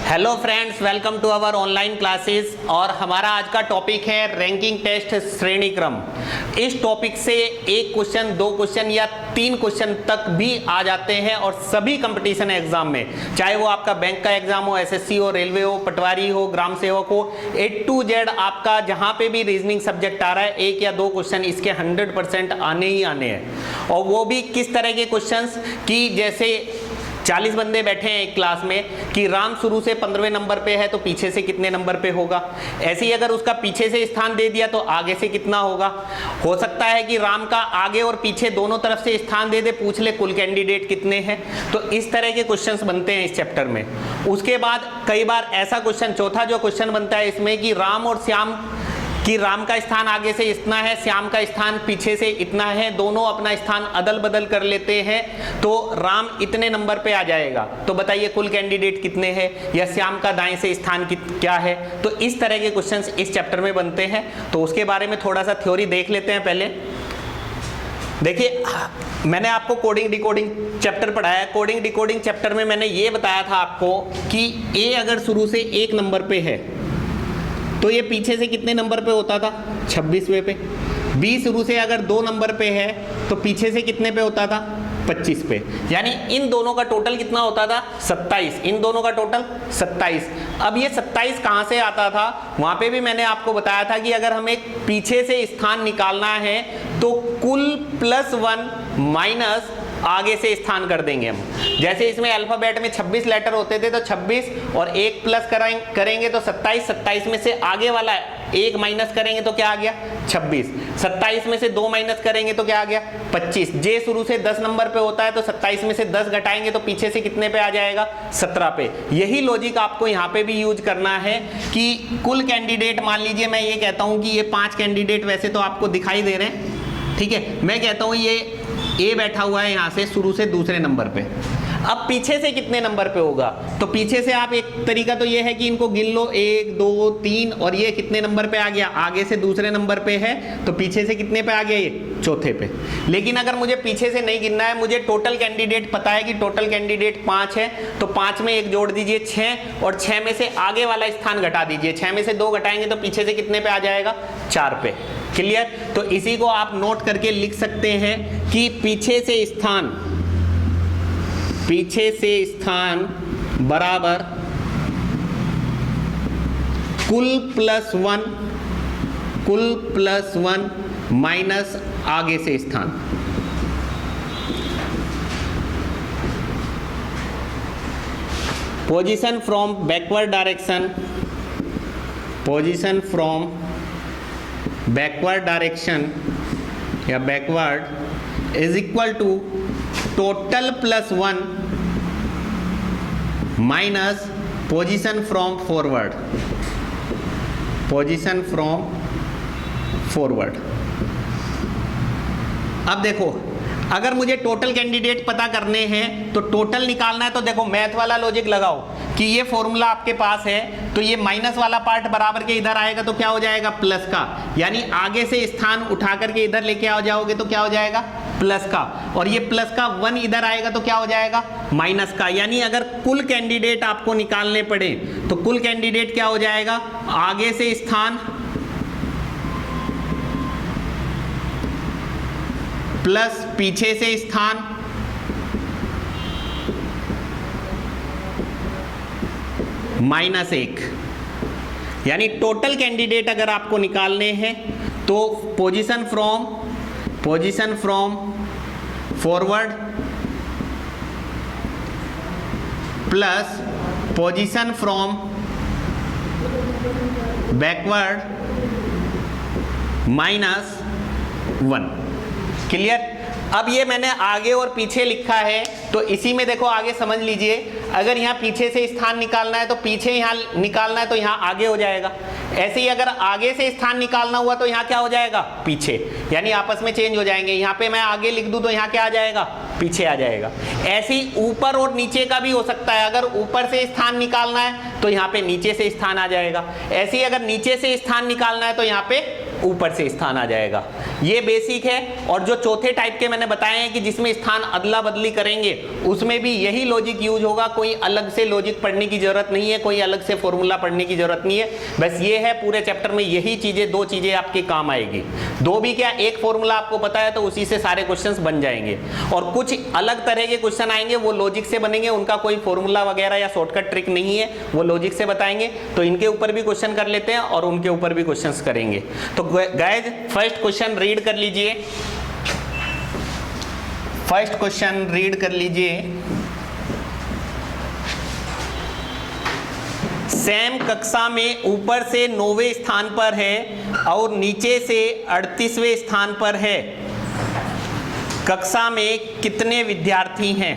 Hello friends, welcome to our online classes. और हमारा आज का टॉपिक है रैंकिंग टेस्ट श्रेणी क्रम। इस टॉपिक से एक क्वेश्चन, दो क्वेश्चन या तीन क्वेश्चन तक भी आ जाते हैं और सभी कंपटीशन एग्जाम में, चाहे वो आपका बैंक का एग्जाम हो, एसएससी हो, रेलवे हो, पटवारी हो, ग्राम सेवक हो, A to Z आपका जहां पे भी रीजनिंग सब्जेक्ट आ रहा है, एक या दो क्वेश्चन इसके 100% आने ही आने हैं। और वो भी किस तरह के क्वेश्चंस कि जैसे 40 बंदे बैठे हैं एक क्लास में कि राम शुरू से 15वें नंबर पे है तो पीछे से कितने नंबर पे होगा। ऐसे ही अगर उसका पीछे से स्थान दे दिया तो आगे से कितना होगा। हो सकता है कि राम का आगे और पीछे दोनों तरफ से स्थान दे दे, पूछ ले कुल कैंडिडेट कितने हैं। तो इस तरह के क्वेश्चंस बनते हैं इस चैप्टर में। उसके बाद कई बार ऐसा क्वेश्चन, चौथा जो क्वेश्चन बनता है इसमें कि राम और श्याम, कि राम का स्थान आगे से इतना है, श्याम का स्थान पीछे से इतना है, दोनों अपना स्थान अदल बदल कर लेते हैं तो राम इतने नंबर पे आ जाएगा। तो बताइए कुल कैंडिडेट कितने हैं, या श्याम का दाएं से स्थान क्या है। तो इस तरह के क्वेश्चंस इस चैप्टर में बनते हैं। तो उसके बारे में थोड़ा सा थ्योरी देख लेते हैं। पहले देखिए, मैंने आपको कोडिंग डिकोडिंग चैप्टर पढ़ाया। कोडिंग डिकोडिंग चैप्टर में मैंने ये बताया था आपको कि ए अगर शुरू से 1 नंबर पे है तो ये पीछे से कितने नंबर पे होता था, 26वें पे। बी शुरू से अगर 2 नंबर पे है तो पीछे से कितने पे होता था, 25 पे। यानी इन दोनों का टोटल कितना होता था, 27। इन दोनों का टोटल 27। अब ये 27 कहाँ से आता था, वहां पे भी मैंने आपको बताया था कि अगर हमें पीछे से स्थान निकालना है तो कुल +1 माइनस आगे से स्थान कर देंगे हम। जैसे इसमें अल्फाबेट में 26 लेटर होते थे तो 26 और 1 प्लस करेंगे तो 27। 27 में से आगे वाला 1 माइनस करेंगे तो क्या आ गया, 26। 27 में से 2 माइनस करेंगे तो क्या आ गया, 25। जे शुरू से 10 नंबर पे होता है तो 27 में से 10 घटाएंगे तो पीछे से कितने पे आ जाएगा, 17 पे। यही लॉजिक आपको यहाँ पे भी यूज करना है कि कुल कैंडिडेट, मान लीजिए मैं ये कहता हूँ कि ये 5 कैंडिडेट वैसे तो आपको दिखाई दे रहे हैं, ठीक है। मैं कहता हूँ ये ए बैठा हुआ है यहाँ से शुरू से दूसरे नंबर पे। अब पीछे से कितने नंबर पे होगा, तो पीछे से आप, एक तरीका तो ये है कि इनको गिन लो, 1 2 3, और ये कितने नंबर पे आ गया, आगे से दूसरे नंबर पे है तो पीछे से कितने पे आ गया, ये चौथे पे। लेकिन अगर मुझे पीछे से नहीं गिनना है, मुझे टोटल कैंडिडेट पता है कि टोटल कैंडिडेट 5 है, तो 5 में 1 जोड़ दीजिए 6, और 6 में से आगे वाला स्थान घटा दीजिए। 6 में से 2 घटाएंगे तो पीछे से कितने पे आ जाएगा, 4 पे। क्लियर। तो इसी को आप नोट करके लिख सकते हैं कि पीछे से स्थान बराबर कुल +1 माइनस आगे से स्थान। पोजीशन फ्रॉम बैकवर्ड डायरेक्शन या backward is equal to total +1 minus position from forward. अब देखो, अगर मुझे टोटल कैंडिडेट पता करने हैं तो टोटल निकालना है, तो देखो मैथ वाला लॉजिक लगाओ कि ये फॉर्मूला आपके पास है तो ये माइनस वाला पार्ट बराबर के इधर आएगा तो क्या हो जाएगा, प्लस का। यानी आगे से स्थान उठा करके इधर लेके आ जाओगे तो क्या हो जाएगा, प्लस का। और ये प्लस का 1 इधर आएगा तो क्या हो जाएगा, माइनस का। यानी अगर कुल कैंडिडेट आपको निकालने पड़े तो कुल कैंडिडेट क्या हो जाएगा, आगे से स्थान प्लस पीछे से स्थान -1। यानी टोटल कैंडिडेट अगर आपको निकालने हैं तो position from forward plus position from backward -1। Clear. अब ये मैंने आगे और पीछे लिखा है तो इसी में देखो आगे समझ लीजिए, अगर यहाँ पीछे से स्थान निकालना है तो पीछे यहाँ निकालना है तो यहाँ आगे हो जाएगा। ऐसे ही अगर आगे से स्थान निकालना हुआ तो यहाँ क्या हो जाएगा, पीछे। यानी आपस में चेंज हो जाएंगे। यहाँ पे मैं आगे लिख दूं तो यहाँ क्या आ जाएगा, पीछे आ जाएगा। ऐसे ही ऊपर और नीचे का भी हो सकता है। अगर ऊपर से स्थान निकालना है तो यहाँ पे नीचे से स्थान आ जाएगा। ऐसे ही अगर नीचे से स्थान निकालना है तो यहाँ पे ऊपर से स्थान आ जाएगा। ये बेसिक है। और जो चौथे टाइप के मैंने बताए हैं कि जिसमें स्थान अदला बदली करेंगे, उसमें भी यही लॉजिक यूज होगा, कोई अलग से लॉजिक पढ़ने की जरूरत नहीं है, कोई अलग से फॉर्मूला पढ़ने की जरूरत नहीं है। बस ये है पूरे चैप्टर में यही चीजें, दो चीजें आपके काम आएगी। दो भी क्या, एक फॉर्मूला आपको पता है तो उसी से सारे क्वेश्चंस बन जाएंगे। और कुछ अलग तरह के क्वेश्चन आएंगे, वो लॉजिक से बनेंगे, उनका कोई फॉर्मूला वगैरह या शॉर्टकट ट्रिक नहीं है, वो लॉजिक से बताएंगे। तो इनके ऊपर भी क्वेश्चन कर लेते हैं और उनके ऊपर भी क्वेश्चंस करेंगे। तो गाइस फर्स्ट क्वेश्चन रीड कर लीजिए, फर्स्ट क्वेश्चन रीड कर लीजिए। सैम कक्षा में ऊपर से 9वें स्थान पर है और नीचे से 38वें स्थान पर है। कक्षा में कितने विद्यार्थी हैं?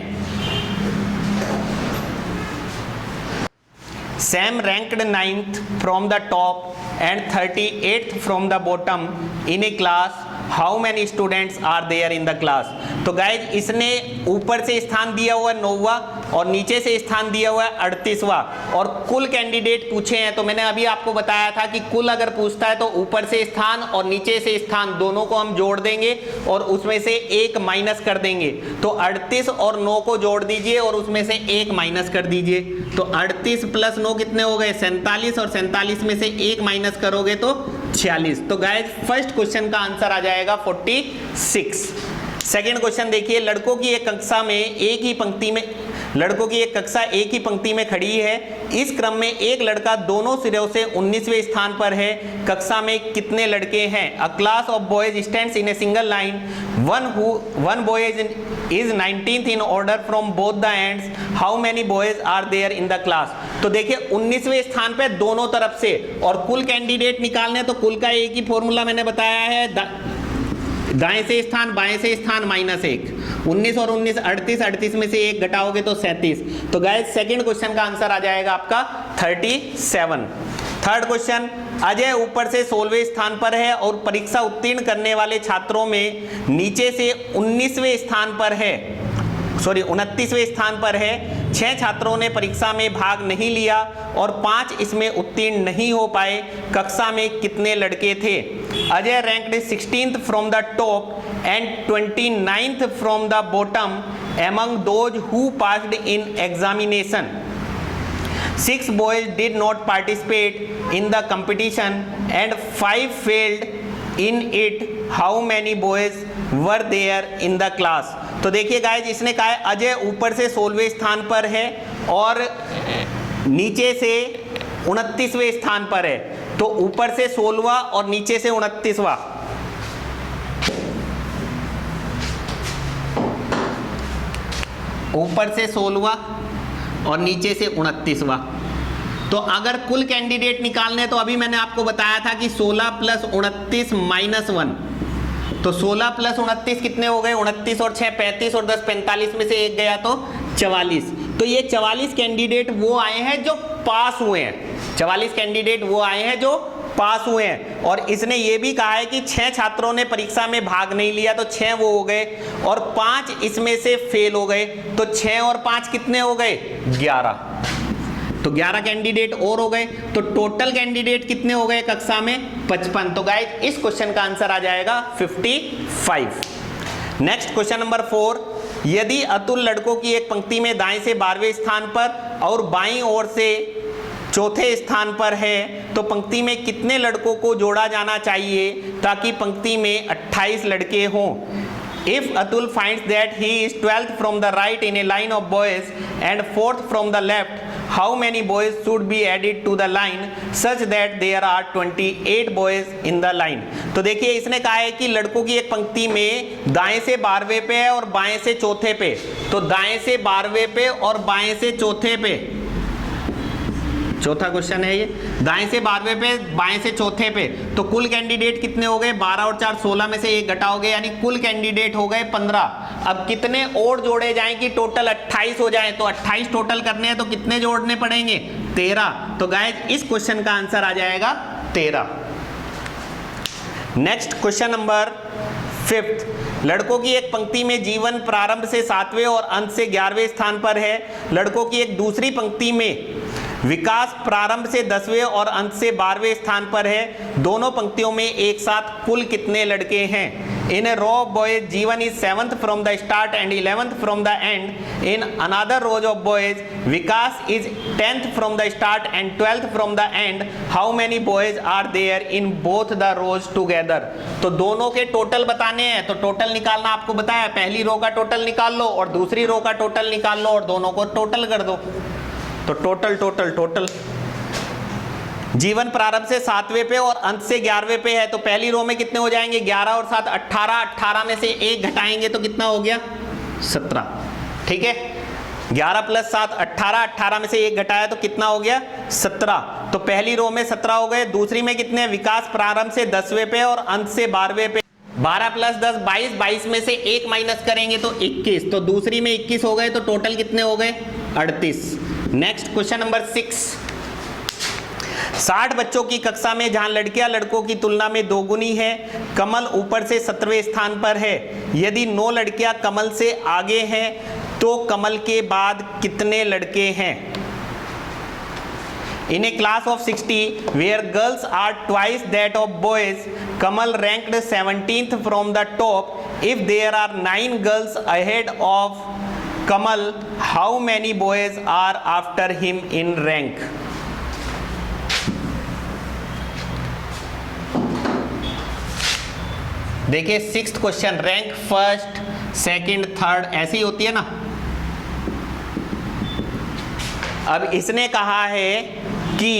Sam ranked 9th from the top and 38th from the bottom in a class. How many students are there in the class? तो गाइज इसने ऊपर से स्थान दिया हुआ 9वां और नीचे से स्थान दिया हुआ 38वां और कुल कैंडिडेट पूछे हैं। तो मैंने अभी आपको बताया था कि कुल अगर पूछता है तो ऊपर से स्थान और नीचे से स्थान दोनों को हम जोड़ देंगे और उसमें से एक माइनस कर देंगे। तो 38 और 9 को जोड़ दीजिए और उसमें से एक माइनस कर दीजिए। तो 38 प्लस 9 कितने हो गए? 47 और 47 में से एक माइनस करोगे तो 46। तो गाइज फर्स्ट क्वेश्चन का आंसर आ जाएगा 46। सेकेंड क्वेश्चन देखिए, लड़कों की एक कक्षा में एक ही पंक्ति में कक्षा एक ही पंक्ति में खड़ी है। इस क्रम में एक लड़का दोनों सिरों से 19वें स्थान पर है। कक्षा में कितने लड़के हैं? A class of boys stands in a single line. One boy is 19th in order from both the ends. How many boys are there in the class? तो देखिए 19वें स्थान पे दोनों तरफ से, और कुल कैंडिडेट निकालने तो कुल का एक ही फॉर्मूला मैंने बताया है, दाएं से स्थान बाएं से स्थान -1। 19 और 19 38, 38 में से एक घटाओगे तो 37। तो गाइस सेकंड क्वेश्चन का आंसर आ जाएगा आपका 37। थर्ड क्वेश्चन, अजय ऊपर से 16वें स्थान पर है और परीक्षा उत्तीर्ण करने वाले छात्रों में नीचे से 29वें स्थान पर है, 29वें स्थान पर है। 6 छात्रों ने परीक्षा में भाग नहीं लिया और 5 इसमें उत्तीर्ण नहीं हो पाए। कक्षा में कितने लड़के थे? Ajay ranked 16th from the top and 29th from the bottom among those who passed in examination. 6 boys did not participate in the competition and 5 failed in it. How many boys were there in the class? तो देखिए guys इसने कहा है अजय ऊपर से 16वें स्थान पर है और नीचे से 29वें स्थान पर है। तो ऊपर से 16वां और नीचे से 29वां। ऊपर से 16वां और नीचे से 29वां। तो अगर कुल कैंडिडेट निकालने तो अभी मैंने आपको बताया था कि 16 प्लस 29 -1। तो 16 प्लस 29 कितने हो गए? 29 और 6 35 और 10 45 में से एक गया तो 44। तो ये 44 कैंडिडेट वो आए हैं जो पास हुए हैं। 44 कैंडिडेट वो आए हैं जो पास हुए हैं। और इसने ये भी कहा है कि 6 छात्रों ने परीक्षा में भाग नहीं लिया, तो 6 वो हो गए और 5 इसमें से फेल हो गए। तो 6 और 5 कितने हो गए? 11। तो 11 कैंडिडेट और हो गए। तो टोटल कैंडिडेट कितने हो गए कक्षा में? 55। तो गाइस इस क्वेश्चन का आंसर आ जाएगा 55। नेक्स्ट क्वेश्चन नंबर 4, यदि अतुल लड़कों की एक पंक्ति में दाएं से 12वें स्थान पर और बाईं ओर से चौथे स्थान पर है तो पंक्ति में कितने लड़कों को जोड़ा जाना चाहिए ताकि पंक्ति में 28 लड़के हों? If Atul finds that he is 12th from the right in a line of boys and 4th from the left, how many boys should be added to the line such that there are 28 boys in the line? तो देखिए इसने कहा है कि लड़कों की एक पंक्ति में दाएं से 12वें पे और बाएं से चौथे पे। तो दाएं से 12वें पे और बाएं से चौथे पे, चौथा क्वेश्चन है ये, दाएं से 12वें पे बाएं से चौथे पे। तो कुल कैंडिडेट कितने हो गए? 12 और 4 16 में से एक घटाओगे यानी कुल कैंडिडेट हो गए 15। अब कितने और जोड़े जाएं कि टोटल 28 हो जाए? तो 28 टोटल करने हैं तो कितने जोड़ने पड़ेंगे? 13। तो गाइस इस क्वेश्चन का आंसर आ जाएगा 13। नेक्स्ट क्वेश्चन नंबर 5, लड़कों की एक पंक्ति में जीवन प्रारंभ से 7वें और अंत से 11वें स्थान पर है। लड़कों की एक दूसरी पंक्ति में विकास प्रारंभ से 10वें और अंत से 12वें स्थान पर है। दोनों पंक्तियों में एक साथ कुल कितने लड़के हैं? इन a row of boys, Jeevan is 7th from the start and 11th from the end. In another row of boys, Vikas is 10th from the start and 12th from the end. How many boys are there in both the rows together? तो दोनों के total बताने हैं, तो total निकालना आपको बताया, पहली रो का टोटल निकाल लो और दूसरी रो का टोटल निकाल लो और दोनों को टोटल कर दो। तो टोटल टोटल टोटल जीवन प्रारंभ से 7वें पे और अंत से 11वें पे है, तो पहली रो में कितने हो जाएंगे? 11 और 7 18, 18 में से 1 घटाएंगे तो कितना हो गया? 17। ठीक है, 11 + 7 18, 18 में से 1 घटाया तो कितना हो गया? 17। तो पहली रो में 17 हो गए। दूसरी में कितने? विकास प्रारंभ से 10वें पे और अंत से 12वें पे 12 + 10 22, 22 में से 1 माइनस करेंगे तो 21, तो दूसरी में 21 हो गए, तो टोटल कितने हो गए? 38। Next question number 6। 60 बच्चों की कक्षा में जहां लड़कियां लड़कों की तुलना में दोगुनी है, कमल ऊपर से 17वें स्थान पर है। यदि 9 लड़कियां कमल से आगे हैं तो कमल के बाद कितने लड़के हैं? In a class of 60 where girls are twice that of boys, Kamal ranked 17th from the top. If there are 9 girls ahead of Kamal, how many boys are after him in rank? देखिए 6th question, rank first second third ऐसी होती है ना। अब इसने कहा है कि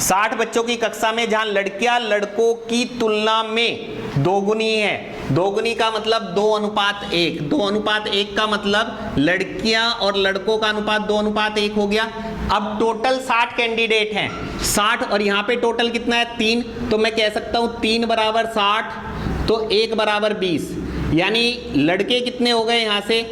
60 बच्चों की कक्षा में जहां लड़कियां लड़कों की तुलना में दोगुनी है, दोगुनी का मतलब 2:1, 2:1 का मतलब लड़कियां और लड़कों का अनुपात 2:1 हो गया। अब टोटल 60 कैंडिडेट हैं, 60 और यहाँ पे टोटल कितना है? 3, तो मैं कह सकता हूँ 3 = 60 तो 1 = 20, यानी लड़के कितने हो गए यहाँ से?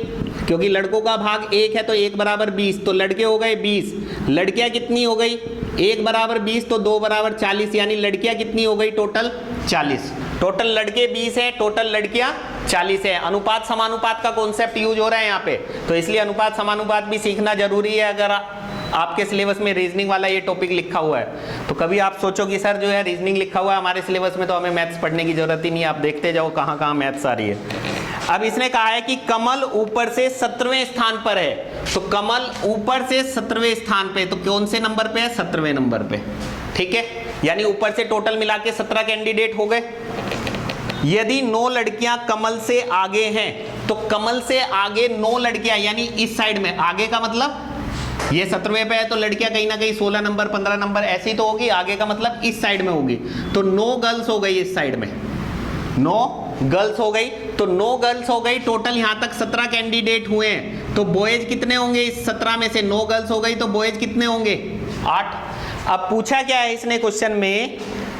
क्योंकि लड़कों का भाग 1 है तो 1 = 20, तो लड़के हो गए 20। लड़कियां कितनी हो गई? 1 = 20 तो 2 = 40, यानी लड़कियां कितनी हो गई? टोटल 40। टोटल लड़के 20 है, टोटल लड़कियां 40 है। अनुपात समानुपात का कॉन्सेप्ट यूज हो रहा है यहाँ पे, तो इसलिए अनुपात समानुपात भी सीखना जरूरी है। अगर आपके सिलेबस में रीजनिंग वाला ये टॉपिक लिखा हुआ है तो कभी आप सोचो कि सर जो है रीजनिंग लिखा हुआ है हमारे सिलेबस में, तो हमें मैथ्स पढ़ने की जरूरत ही नहीं है। आप देखते जाओ कहाँ कहाँ मैथ्स आ रही है। अब इसने कहा है कि कमल ऊपर से 17वें स्थान पर है, तो कमल ऊपर से 17वें स्थान पे, तो कौन से नंबर पे है? 17वें नंबर पे। ठीक है, यानी ऊपर से टोटल मिला के 17 कैंडिडेट हो गए। यदि 9 लड़कियां कमल से आगे हैं, तो कमल से आगे 9 लड़कियां, यानी इस साइड में, आगे का मतलब ये 17वें पे है तो लड़कियां कहीं ना कहीं 16 नंबर 15 नंबर ऐसी तो होगी, आगे का मतलब इस साइड में होगी। तो 9 गर्ल्स हो गई इस साइड में, 9 गर्ल्स हो गई, तो 9 गर्ल्स हो गई। टोटल यहां तक 17 कैंडिडेट हुए हैं, तो बॉयज कितने होंगे? इस 17 में से 9 गर्ल्स हो गई तो बॉयज कितने होंगे? 8। अब पूछा क्या है इसने क्वेश्चन में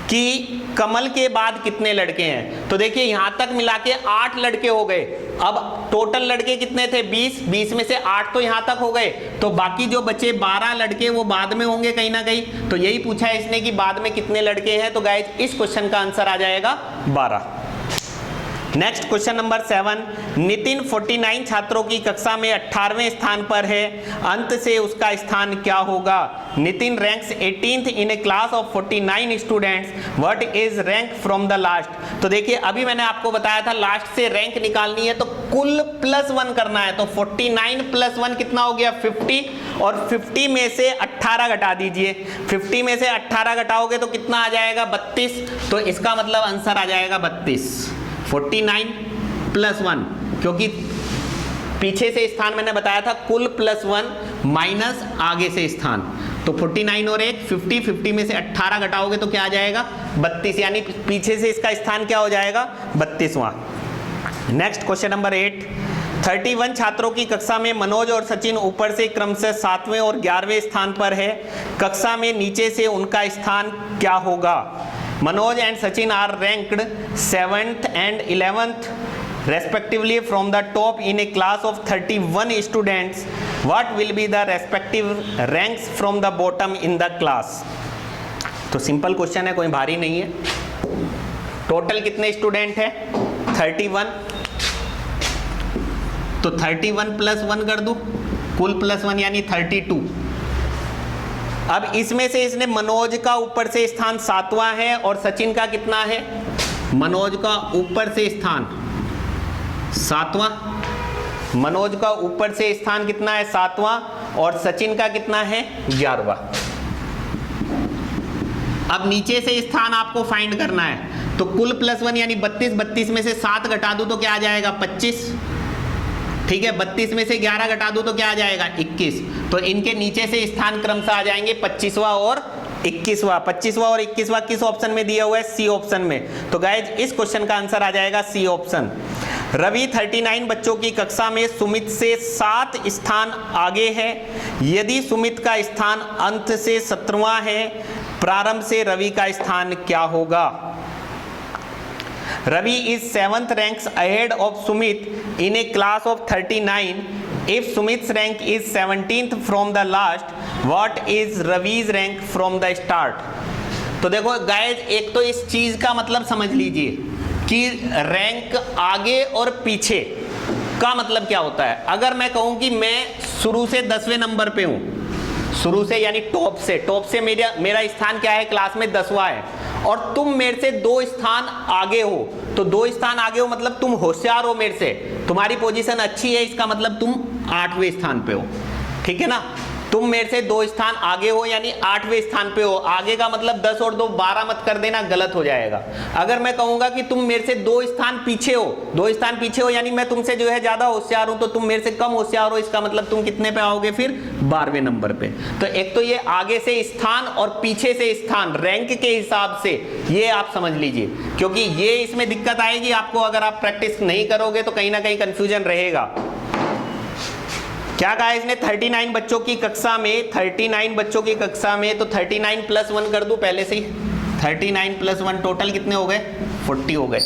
कि कमल के बाद कितने लड़के हैं, तो देखिए यहां तक मिला के 8 लड़के हो गए। अब टोटल लड़के कितने थे? 20, 20 में से 8 तो यहां तक हो गए, तो बाकी जो बचे 12 लड़के वो बाद में होंगे कहीं ना कहीं। तो यही पूछा है इसने कि बाद में कितने लड़के हैं, तो गाइस इस क्वेश्चन का आंसर आ जाएगा 12। Next question number 7। नितिन 49 छात्रों की कक्षा में 18वें स्थान पर है, अंत से उसका स्थान क्या होगा? Nitin ranks 18th in a class of 49 students, what is rank from the last? तो देखिए अभी मैंने आपको बताया था लास्ट से रैंक निकालनी है तो कुल +1 करना है, तो 49 + 1 कितना हो गया? 50, और 50 में से 18 घटा दीजिए, 50 में से 18 घटाओगे तो कितना आ जाएगा? 32, तो इसका मतलब आंसर आ जाएगा 32। 49 + 1, क्योंकि पीछे से स्थान मैंने बताया था कुल +1 माइनस आगे से स्थान, तो 49 और 1 50, 50 में से 18 घटाओगे तो क्या आ जाएगा? 32, यानी पीछे से इसका स्थान क्या हो जाएगा? 32वां। Next question number 8। 31 छात्रों की कक्षा में मनोज और सचिन ऊपर से क्रमशः 7वें और 11वें स्थान पर है, कक्षा में नीचे से उनका स्थान क्या होगा? Manoj and Sachin are ranked 7th and 11th respectively from the top in a class of 31 students. What will be the respective ranks from the bottom in the class? तो सिंपल क्वेश्चन है, कोई भारी नहीं है। Total कितने student हैं? 31, तो 31 + 1 कर दूं, कुल +1 यानी 32। अब इसमें से इसने मनोज का ऊपर से स्थान 7वां है और सचिन का कितना है, मनोज का ऊपर से स्थान 7वां, मनोज का ऊपर से स्थान कितना है 7वां और सचिन का कितना है 11वां। अब नीचे से स्थान आपको फाइंड करना है, तो कुल +1 यानी 32, 32 में से 7 घटा दूं तो क्या आ जाएगा 25, ठीक है। 32 में से 11 घटा दूं तो क्या आ जाएगा 21। तो इनके नीचे से स्थान क्रमशः आ जाएंगे 25वां और 21वां। 25वां और 21वां किस ऑप्शन में दिया हुआ है, सी ऑप्शन में। तो गाइज इस क्वेश्चन का आंसर आ जाएगा सी ऑप्शन। रवि 39 बच्चों की कक्षा में सुमित से 7 स्थान आगे है। यदि सुमित का स्थान अंत से 17वां है, प्रारंभ से रवि का स्थान क्या होगा। Ravi is 7th ranks ahead of Sumit in a class of 39. If Sumit's rank is 17th from the last, what is Ravi's rank from the start? तो देखो गाइज, एक तो इस चीज का मतलब समझ लीजिए कि रैंक आगे और पीछे का मतलब क्या होता है। अगर मैं कहूं कि मैं शुरू से 10वें नंबर पे हूं, शुरू से यानी टॉप से मेरा स्थान क्या है, क्लास में 10वां है, और तुम मेरे से 2 स्थान आगे हो, तो 2 स्थान आगे हो मतलब तुम होशियार हो मेरे से, तुम्हारी पोजीशन अच्छी है, इसका मतलब तुम 8वें स्थान पे हो, ठीक है ना। तुम मेरे से 2 स्थान आगे हो यानी 8वें स्थान पे हो। आगे का मतलब 10 और 2 12 मत कर देना, गलत हो जाएगा। अगर मैं कहूंगा कि तुम मेरे से 2 स्थान पीछे हो, 2 स्थान पीछे हो यानी मैं तुमसे जो है ज्यादा होशियार हूं, तो तुम मेरे से कम होशियार हो, इसका मतलब तुम कितने पे आओगे फिर 12वें नंबर पे। तो एक तो ये आगे से स्थान और पीछे से स्थान रैंक के हिसाब से, ये आप समझ लीजिए, क्योंकि ये इसमें दिक्कत आएगी आपको अगर आप प्रैक्टिस नहीं करोगे तो कहीं ना कहीं कंफ्यूजन रहेगा। क्या कहा इसने, 39 बच्चों की कक्षा में, 39 बच्चों की कक्षा में, तो 39 + 1 कर दूं पहले से ही, 39 + 1 टोटल कितने हो गए 40 हो गए।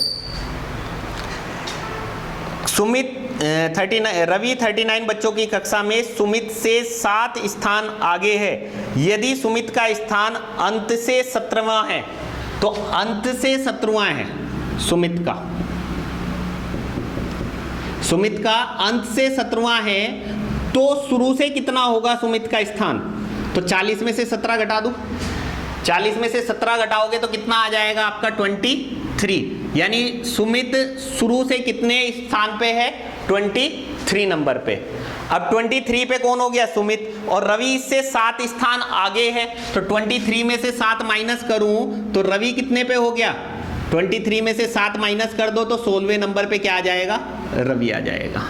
रवि 39 बच्चों की कक्षा में सुमित से 7 स्थान आगे है। यदि सुमित का स्थान अंत से 17वां है, तो अंत से 17वां है सुमित का अंत से 17वां है, तो शुरू से कितना होगा सुमित का स्थान, तो 40 में से 17 घटा दूं, 40 में से 17 घटाओगे तो कितना आ जाएगा आपका 23, यानी सुमित शुरू से कितने स्थान पे है 23 नंबर पे। अब 23 पे कौन हो गया सुमित, और रवि इससे 7 स्थान आगे है, तो 23 में से 7 माइनस करूं तो रवि कितने पे हो गया, 23 में से 7 माइनस कर दो तो 16वें नंबर पे क्या आ जाएगा, रवि आ जाएगा।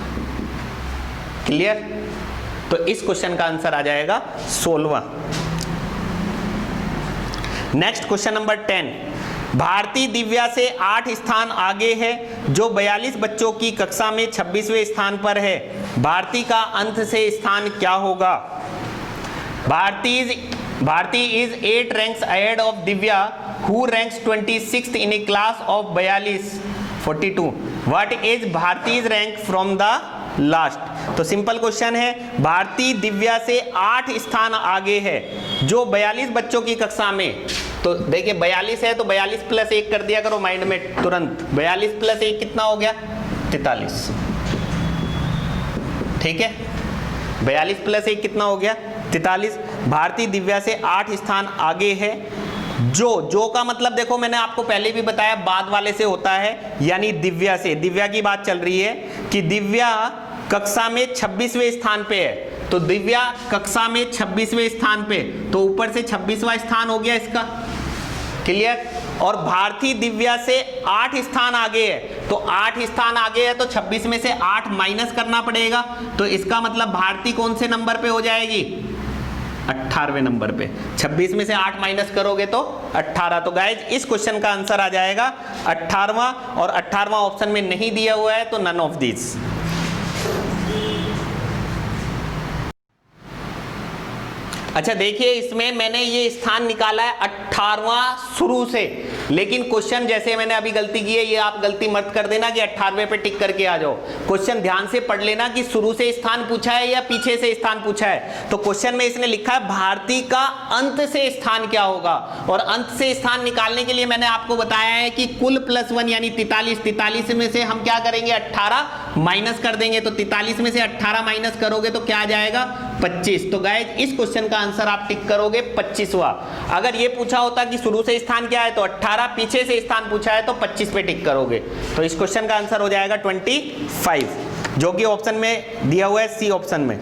क्लियर। तो इस क्वेश्चन का आंसर आ जाएगा 16वां। Next question number 10। Bharti Divya से 8 स्थान आगे है, जो 42 बच्चों की कक्षा में 26वें स्थान पर है। भारती का अंत से स्थान क्या होगा। Bharti is 8 ranks ahead of Divya, who ranks 26th in a class of 42. What is Bharti's rank from the last? तो सिंपल क्वेश्चन है, भारती दिव्या से 8 स्थान आगे है, जो 42 बच्चों की कक्षा में, तो देखिए 42 है तो 42 + 1 कर दिया करो माइंड में तुरंत, 42 + 1 कितना हो गया 43, ठीक है। 42 + 1 कितना हो गया 43। भारती दिव्या से 8 स्थान आगे है, जो का मतलब देखो मैंने आपको पहले भी बताया बाद वाले से होता है, यानी दिव्या से, दिव्या की बात चल रही है कि दिव्या कक्षा में 26वें स्थान पे है, तो दिव्या कक्षा में 26वें स्थान पे, तो ऊपर से 26वां स्थान हो गया इसका। क्लियर। और भारती दिव्या से 8 स्थान आगे है, तो 8 स्थान आगे है तो 26 में से 8 माइनस करना पड़ेगा, तो इसका मतलब भारती कौन से नंबर पे हो जाएगी 18वें नंबर पे। 26 में से 8 माइनस करोगे तो 18। तो गाइज इस क्वेश्चन का आंसर आ जाएगा 18वां, और 18वां ऑप्शन में नहीं दिया हुआ है तो नन ऑफ दिस। अच्छा देखिए, इसमें मैंने ये स्थान निकाला है 18वां शुरू से, लेकिन क्वेश्चन जैसे मैंने अभी गलती की है, ये आप गलती मत कर देना कि 18वें पे टिक करके आ जाओ। क्वेश्चन ध्यान से पढ़ लेना कि शुरू से स्थान पूछा है या पीछे से स्थान पूछा है। तो क्वेश्चन में इसने लिखा है भारती का अंत से स्थान क्या होगा, और अंत से स्थान निकालने के लिए मैंने आपको बताया है कि कुल +1 यानी 43 में से हम क्या करेंगे 18 माइनस कर देंगे तो 43 में से 18 माइनस करोगे तो क्या आ जाएगा 25। तो गाइस इस क्वेश्चन का आंसर आप टिक करोगे 25वां। अगर ये पूछा होता कि शुरू से स्थान क्या है तो 18, पीछे से स्थान पूछा है तो 25 पे टिक करोगे। तो इस क्वेश्चन का आंसर हो जाएगा 25, जो कि ऑप्शन में दिया हुआ है सी ऑप्शन में।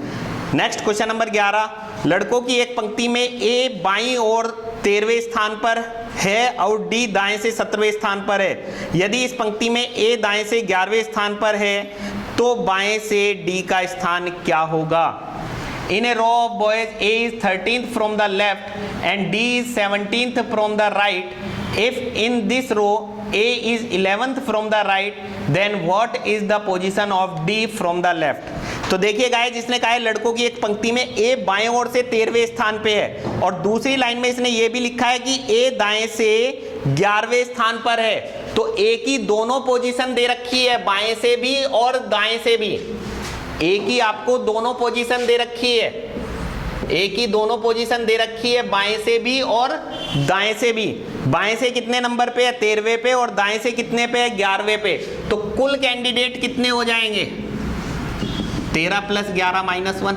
नेक्स्ट क्वेश्चन नंबर 11, लड़कों की एक पंक्ति में ए बाईं ओर 13वें स्थान पर है और डी दाएं से 17वें स्थान पर है। यदि इस पंक्ति में ए दाएं से 11वें स्थान पर है तो बाएं से डी का स्थान क्या होगा? In a row of boys, A is 13th from the left and D is 17th from the right. If in this row A is 11th from the right, then what is the position of D from the left? तो देखिए guys, जिसने कहा है लड़कों की एक पंक्ति में ए बाएं ओर से 13वें स्थान पे है और दूसरी लाइन में इसने ये भी लिखा है कि ए दाएं से 11वें स्थान पर है। तो ए की दोनों पोजीशन दे रखी है, बाएं से भी और दाएं से भी। ए की आपको दोनों पोजीशन दे रखी है, ए की दोनों पोजीशन दे रखी है, बाएं से भी और दाएं से भी। बाएं से कितने नंबर पे है 13वें पे और दाएं से कितने पे है 11वें पे। तो कुल कैंडिडेट कितने हो जाएंगे 13 + 11 - 1।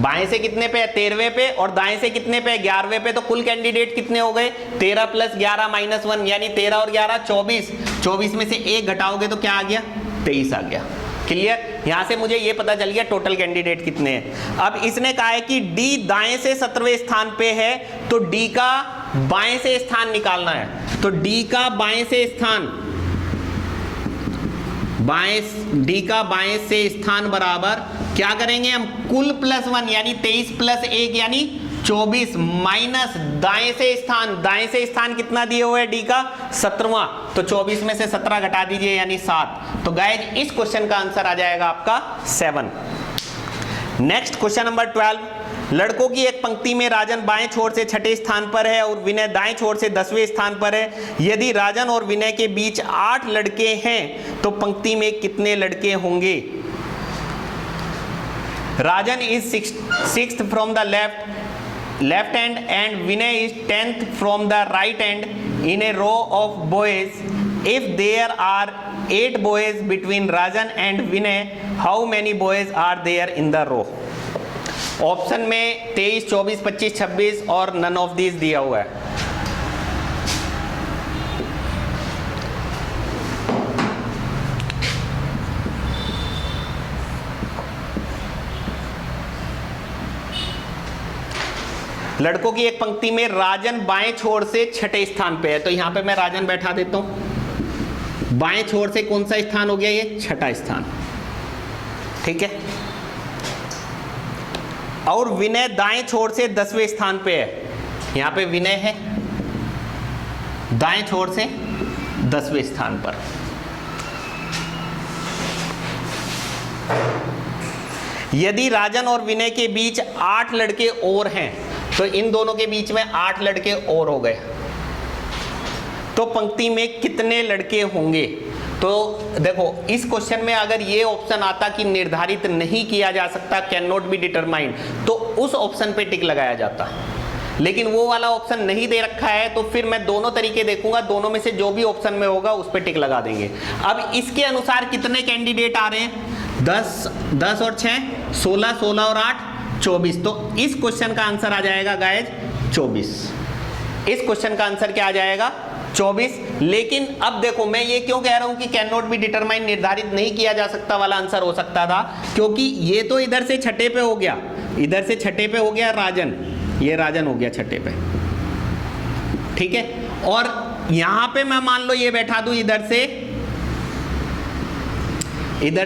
बाएं से कितने पे है 13वें पे और दाएं से कितने पे है 11वें पे। तो कुल कैंडिडेट कितने हो गए 13 + 11 - 1, यानी 13 और 11 24। 24 में से 1 घटाओगे तो क्या आ गया 23 आ गया। क्लियर? यहां से मुझे ये पता चल गया टोटल कैंडिडेट कितने हैं। अब इसने कहा है कि डी दाएं से 17वें स्थान पे है तो डी का बाएं से स्थान निकालना है। तो डी का बाएं से स्थान, डी का बाएं से स्थान बराबर क्या करेंगे हम कुल +1 यानी 23 + 1 यानी 24 माइनस दाएं से स्थान। दाएं से स्थान कितना दिए हुए है डी का 17वां। तो 24 में से 17 घटा दीजिए यानी 7। तो गाइज इस क्वेश्चन का आंसर आ जाएगा आपका 7। नेक्स्ट क्वेश्चन नंबर 12, लड़कों की एक पंक्ति में राजन बाएं छोर से 6ठे स्थान पर है और विनय दाएं छोर से 10वें स्थान पर है। यदि राजन और विनय के बीच 8 लड़के हैं तो पंक्ति में कितने लड़के होंगे? Rajan is 6th from the left hand and Vinay is 10th from the right hand in a row of boys. If there are 8 boys between Rajan and Vinay, how many boys are there in the row? Option में 23, 24, 25, 26 और none of these दिया हुआ है। लड़कों की एक पंक्ति में राजन बाएं छोर से 6ठे स्थान पे है। तो यहां पे मैं राजन बैठा देता हूं। बाएं छोर से कौन सा स्थान हो गया ये 6ठा स्थान, ठीक है। और विनय दाएं छोर से 10वें स्थान पे है। यहां पे विनय है दाएं छोर से 10वें स्थान पर। यदि राजन और विनय के बीच 8 लड़के और हैं तो इन दोनों के बीच में 8 लड़के और हो गए तो पंक्ति में कितने लड़के होंगे? तो देखो इस क्वेश्चन में अगर ये ऑप्शन आता कि निर्धारित नहीं किया जा सकता, कैन नॉट बी डिटरमाइंड, तो उस ऑप्शन पे टिक लगाया जाता। लेकिन वो वाला ऑप्शन नहीं दे रखा है तो फिर मैं दोनों तरीके देखूंगा, दोनों में से जो भी ऑप्शन में होगा उस पे टिक लगा देंगे। अब इसके अनुसार कितने कैंडिडेट आ रहे हैं 10 और 6 16, 16 और 8 24। तो इस क्वेश्चन का आंसर आ जाएगा गाइज 24। इस क्वेश्चन का आंसर क्या आ जाएगा 24। लेकिन अब देखो मैं ये क्यों कह रहा हूं कि कैन नॉट बी डिटरमाइन, निर्धारित नहीं किया जा सकता वाला आंसर हो सकता था, क्योंकि ये तो इधर से 6ठे पे हो गया, इधर से 6ठे पे हो गया राजन, ये राजन हो गया 6ठे पे, ठीक है। और यहां पे मैं मान लो ये बैठा दूं इधर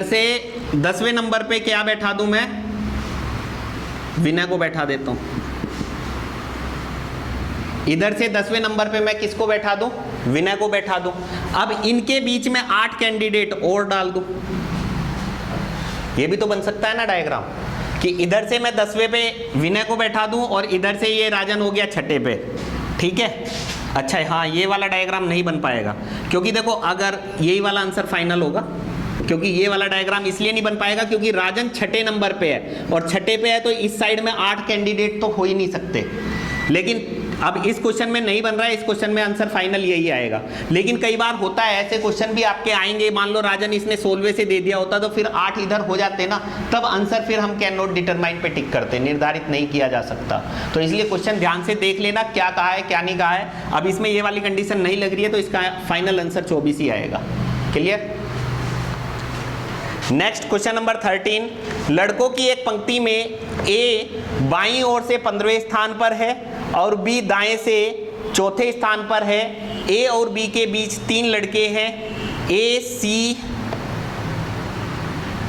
से 10वें नंबर पे क्या बैठा दूं मैं विनय को बैठा देता हूं। इधर से 10वें नंबर पे मैं किसको बैठा दूं विनय को बैठा दूं। अब इनके बीच में 8 कैंडिडेट और डाल दूं, ये भी तो बन सकता है ना डायग्राम, कि इधर से मैं 10वें पे विनय को बैठा दूं और इधर से ये राजन हो गया 6ठे पे, ठीक है। अच्छा हाँ, ये वाला डायग्राम नहीं बन पाएगा क्योंकि देखो अगर यही वाला आंसर फाइनल होगा, क्योंकि ये वाला डायग्राम इसलिए नहीं बन पाएगा क्योंकि राजन 6ठे नंबर पे है और 6ठे पे है तो इस साइड में 8 कैंडिडेट तो हो ही नहीं सकते। लेकिन अब इस क्वेश्चन में नहीं बन रहा है, इस क्वेश्चन में आंसर फाइनल यही आएगा। लेकिन कई बार होता है ऐसे क्वेश्चन भी आपके आएंगे, मान लो राजन इसने 16वें से दे दिया होता तो फिर 8 इधर हो जाते ना, तब आंसर फिर हम कैन नॉट डिटरमाइन पे टिक करते, निर्धारित नहीं किया जा सकता। तो इसलिए क्वेश्चन ध्यान से देख लेना क्या कहा है क्या नहीं कहा है। अब इसमें ये वाली कंडीशन नहीं लग रही है तो इसका फाइनल आंसर 24 ही आएगा। क्लियर? नेक्स्ट क्वेश्चन नंबर 13, लड़कों की एक पंक्ति में ए बाईं ओर से 15वें स्थान पर है और बी दाएं से चौथे स्थान पर है। ए और बी के बीच 3 लड़के हैं। ए सी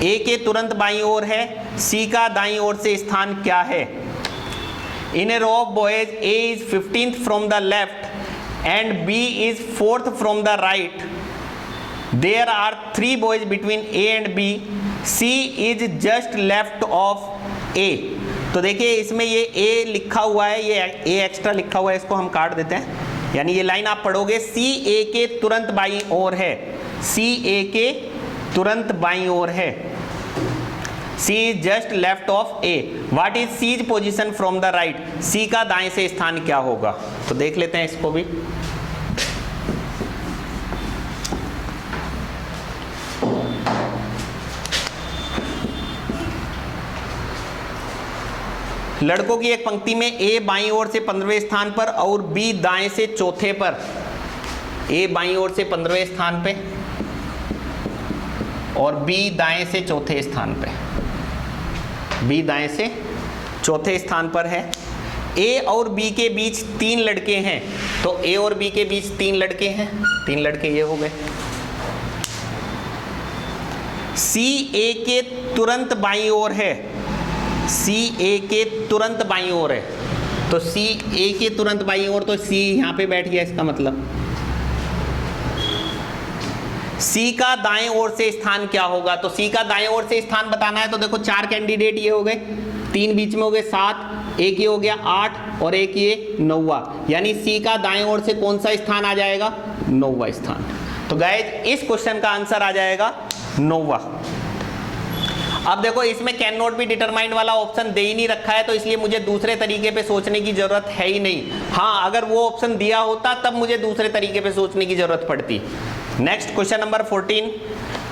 ए के तुरंत बाईं ओर है, सी का दाईं ओर से स्थान क्या है? In a row of boys A is 15th from the left and B is 4th from the right. There are 3 boys between A and B. C is just left of A. तो देखिए इसमें ये A लिखा हुआ है, ये A extra लिखा हुआ है, इसको हम काट देते हैं। यानी ये लाइन आप पढ़ोगे C A के तुरंत बाईं ओर है, C A के तुरंत बाईं ओर है। C is just left of A. What is C's position from the right? C का दाएं से स्थान क्या होगा? तो देख लेते हैं इसको भी। लड़कों की एक पंक्ति में ए बाईं ओर से 15वें स्थान पर और बी दाएं से चौथे पर। ए बाईं ओर से 15वें स्थान पे और बी दाएं से चौथे स्थान पे। बी दाएं से चौथे स्थान पर है। ए और बी के बीच 3 लड़के हैं, तो ए और बी के बीच 3 लड़के हैं, 3 लड़के ये हो गए। सी ए के तुरंत बाईं ओर है, सी ए के तुरंत बाईं ओर है, तो सी ए के तुरंत बाईं ओर, तो सी यहाँ पे बैठ गया। इसका मतलब सी का दाएं ओर से स्थान क्या होगा? तो सी का दाएं ओर से स्थान बताना है तो देखो 4 कैंडिडेट ये हो गए, 3 बीच में हो गए 7, एक ये हो गया 8 और एक ये 9वां। यानी सी का दाएं ओर से कौन सा स्थान आ जाएगा? 9वां स्थान। तो गाइस इस क्वेश्चन का आंसर आ जाएगा 9वां। अब देखो इसमें कैन नॉट बी डिटरमाइंड वाला ऑप्शन दे ही नहीं रखा है, तो इसलिए मुझे दूसरे तरीके पे सोचने की जरूरत है ही नहीं। हाँ, अगर वो ऑप्शन दिया होता तब मुझे दूसरे तरीके पे सोचने की जरूरत पड़ती। नेक्स्ट क्वेश्चन नंबर 14,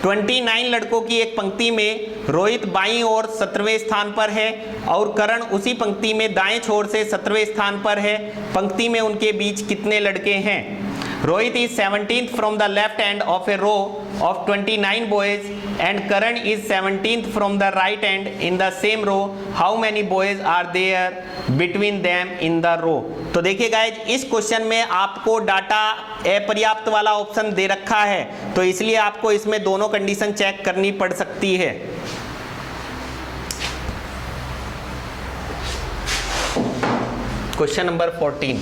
29 लड़कों की एक पंक्ति में रोहित बाईं ओर 17वें स्थान पर है और करण उसी पंक्ति में दाएं छोर से 17वें स्थान पर है। पंक्ति में उनके बीच कितने लड़के हैं? Rohit is 17th from the left end of a row of 29 boys and Karan is 17th from the right end in the same row. How many boys are there between them in the row? तो देखिए guys इस question में आपको data अपर्याप्त वाला option दे रखा है, तो इसलिए आपको इसमें दोनों कंडीशन चेक करनी पड़ सकती है। क्वेश्चन नंबर 14,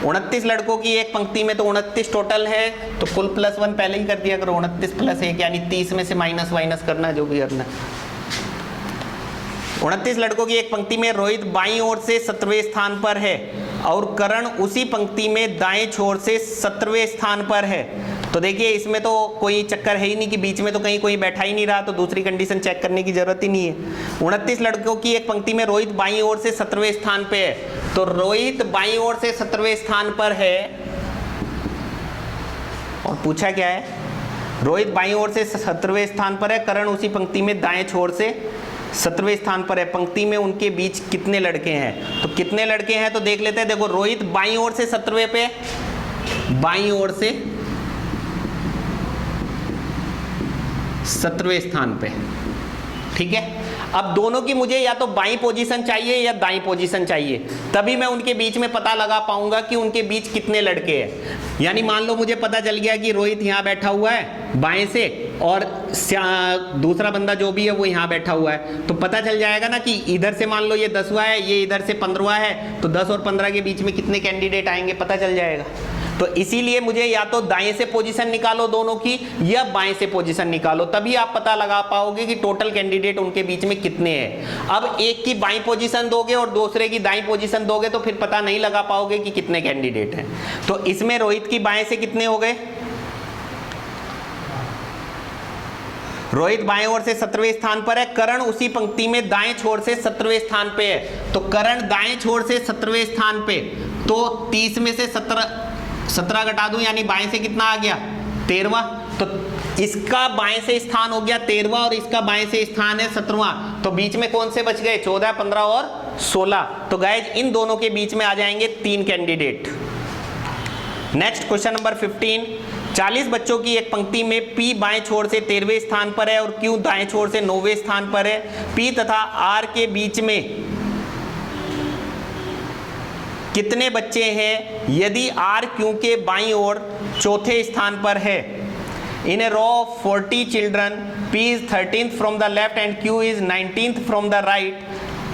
29 लड़कों की एक पंक्ति में तो 29 टोटल है, तो कुल +1 पहले ही कर दिया करो। 29 + 1 यानी 30 में से माइनस करना, जो भी करना। 29 लड़कों की एक पंक्ति में रोहित बाईं ओर से 17वें स्थान पर है और करण उसी पंक्ति में दाएं छोर से 17वें स्थान पर है। तो देखिए इसमें तो कोई चक्कर है ही नहीं कि बीच में तो कहीं कोई बैठा ही नहीं रहा, तो दूसरी कंडीशन चेक करने की जरूरत ही नहीं है। 29 लड़कों की एक पंक्ति में रोहित बाईं ओर से 17वें स्थान पे है, तो रोहित बाईं ओर से 17वें स्थान पर है और पूछा क्या है? रोहित बाईं ओर से 17वें स्थान पर है, करण उसी पंक्ति में दाएं छोर से 17वें स्थान पर है। पंक्ति में उनके बीच कितने लड़के हैं? तो कितने लड़के हैं तो देख लेते हैं। देखो रोहित बाईं ओर से 17वें पे, बाईं ओर से 17वें स्थान पे, ठीक है। अब दोनों की मुझे या तो बाईं पोजीशन चाहिए या दाईं पोजीशन चाहिए, तभी मैं उनके बीच में पता लगा पाऊंगा कि उनके बीच कितने लड़के हैं। यानी मान लो मुझे पता चल गया कि रोहित यहाँ बैठा हुआ है बाएं से और दूसरा बंदा जो भी है वो यहाँ बैठा हुआ है, तो पता चल जाएगा ना कि इधर से मान लो ये 10वां है, ये इधर से 15वां है, तो 10 और 15 के बीच में कितने कैंडिडेट आएंगे पता चल जाएगा। तो इसीलिए मुझे या तो दाएं से पोजीशन निकालो दोनों की या बाएं से पोजीशन निकालो, तभी आप पता लगा पाओगे कि टोटल कैंडिडेट उनके बीच में कितने हैं। अब एक की बाईं पोजीशन दोगे और दूसरे की दाईं पोजीशन दोगे तो फिर पता नहीं लगा पाओगे कि कितने कैंडिडेट हैं। तो इसमें रोहित की बाएं से कितने हो गए? रोहित बाएं ओर से 17वें स्थान पर है, करण उसी पंक्ति में दाएं छोर से 17वें स्थान पे है। तो करण दाएं छोर से 17वें स्थान पे, तो 30 में से 17 घटा दूं, यानी बाएं से कितना आ गया 13वां। तो इसका बाएं से स्थान हो गया 13वां और इसका बाएं से स्थान है 17वां। तो बीच में कौन से बच गए 14, 15 और 16। तो गाइज इन दोनों के बीच में आ जाएंगे 3 कैंडिडेट। नेक्स्ट क्वेश्चन नंबर 15, 40 बच्चों की एक पंक्ति में P बाएं छोर से 13वें स्थान पर है और Q दाएं छोर से 9वें स्थान पर है। P तथा R के बीच में कितने बच्चे हैं यदि R Q के बाईं ओर चौथे स्थान पर है। In a row of 40 children, P is 13th from the left and Q is 19th from the right.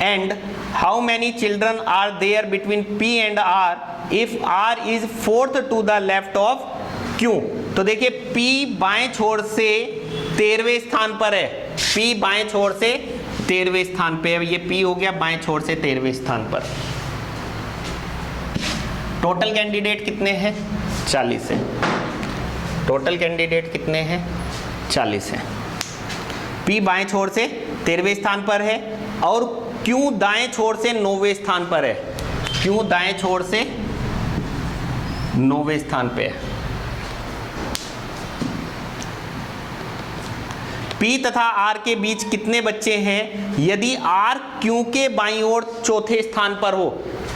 And how many children are there between P and R if R is 4th to the left of Q? तो देखिए P बाएं छोर से 13वें स्थान पर है, P बाएं छोर से 13वें स्थान पे है, ये P हो गया बाएं छोर से 13वें स्थान पर। टोटल कैंडिडेट कितने हैं 40 है। टोटल कैंडिडेट कितने हैं 40 हैं। P बाएं छोर से 13वें स्थान पर है और Q दाएं छोर से 9वें स्थान पर है। Q दाएं छोर से 9वें स्थान पे है। P तथा R के बीच कितने बच्चे हैं यदि R Q के बाईं ओर चौथे स्थान पर हो।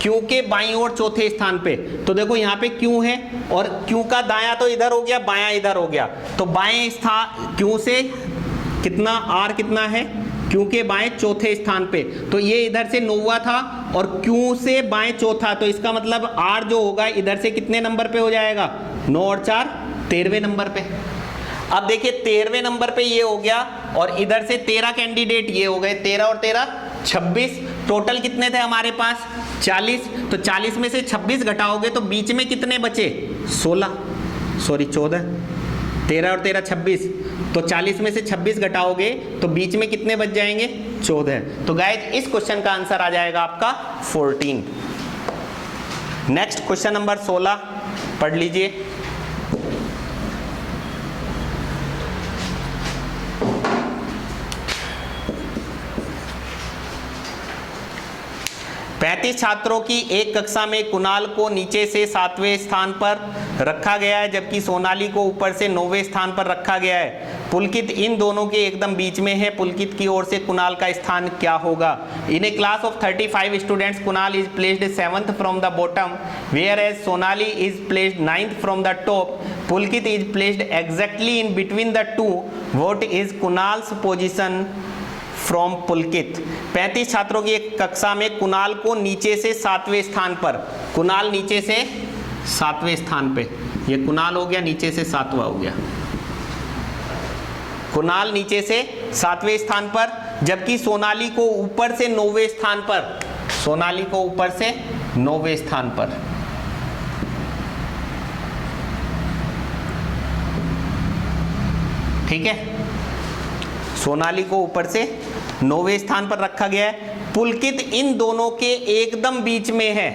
Q के बाईं ओर चौथे स्थान पे, तो देखो यहाँ पे Q है और Q का दायां तो इधर हो गया, बायां इधर हो गया। तो बाएं स्थान Q से कितना R कितना है Q के बाएं चौथे स्थान पे, तो ये इधर से 9वां था और Q से बाएं चौथा, तो इसका मतलब R जो होगा इधर से कितने नंबर पे हो जाएगा 9 और 4 13वें नंबर पे। अब देखिए 13वें नंबर पे ये हो गया और इधर से 13 कैंडिडेट ये हो गए, 13 और 13 26। टोटल कितने थे हमारे पास 40, तो 40 में से 26 घटाओगे तो बीच में कितने बचे 14, 13 और 13 26। तो 40 में से 26 घटाओगे तो बीच में कितने बच जाएंगे 14। तो गाइज इस क्वेश्चन का आंसर आ जाएगा आपका 14। नेक्स्ट क्वेश्चन नंबर 16 पढ़ लीजिए। 35 छात्रों की एक कक्षा में कुणाल को नीचे से 7वें स्थान पर रखा गया है जबकि सोनाली को ऊपर से 9वें स्थान पर रखा गया है। पुलकित इन दोनों के एकदम बीच में है, पुलकित की ओर से कुणाल का स्थान क्या होगा। In a class of 35 students Kunal is placed 7th from the bottom whereas Sonali is placed 9th from the top. Pulkit is placed exactly in between the two. What is Kunal's position from Pulkit. 35 छात्रों की एक कक्षा में कुणाल को नीचे से 7वें स्थान पर, कुणाल नीचे से 7वें स्थान पे, ये कुणाल हो गया नीचे से 7वां हो गया, कुणाल नीचे से 7वें स्थान पर जबकि सोनाली को ऊपर से 9वें स्थान पर, सोनाली को ऊपर से 9वें स्थान पर। ठीक है, सोनाली को ऊपर से 9वें स्थान पर रखा गया है। पुलकित इन दोनों के एकदम बीच में है।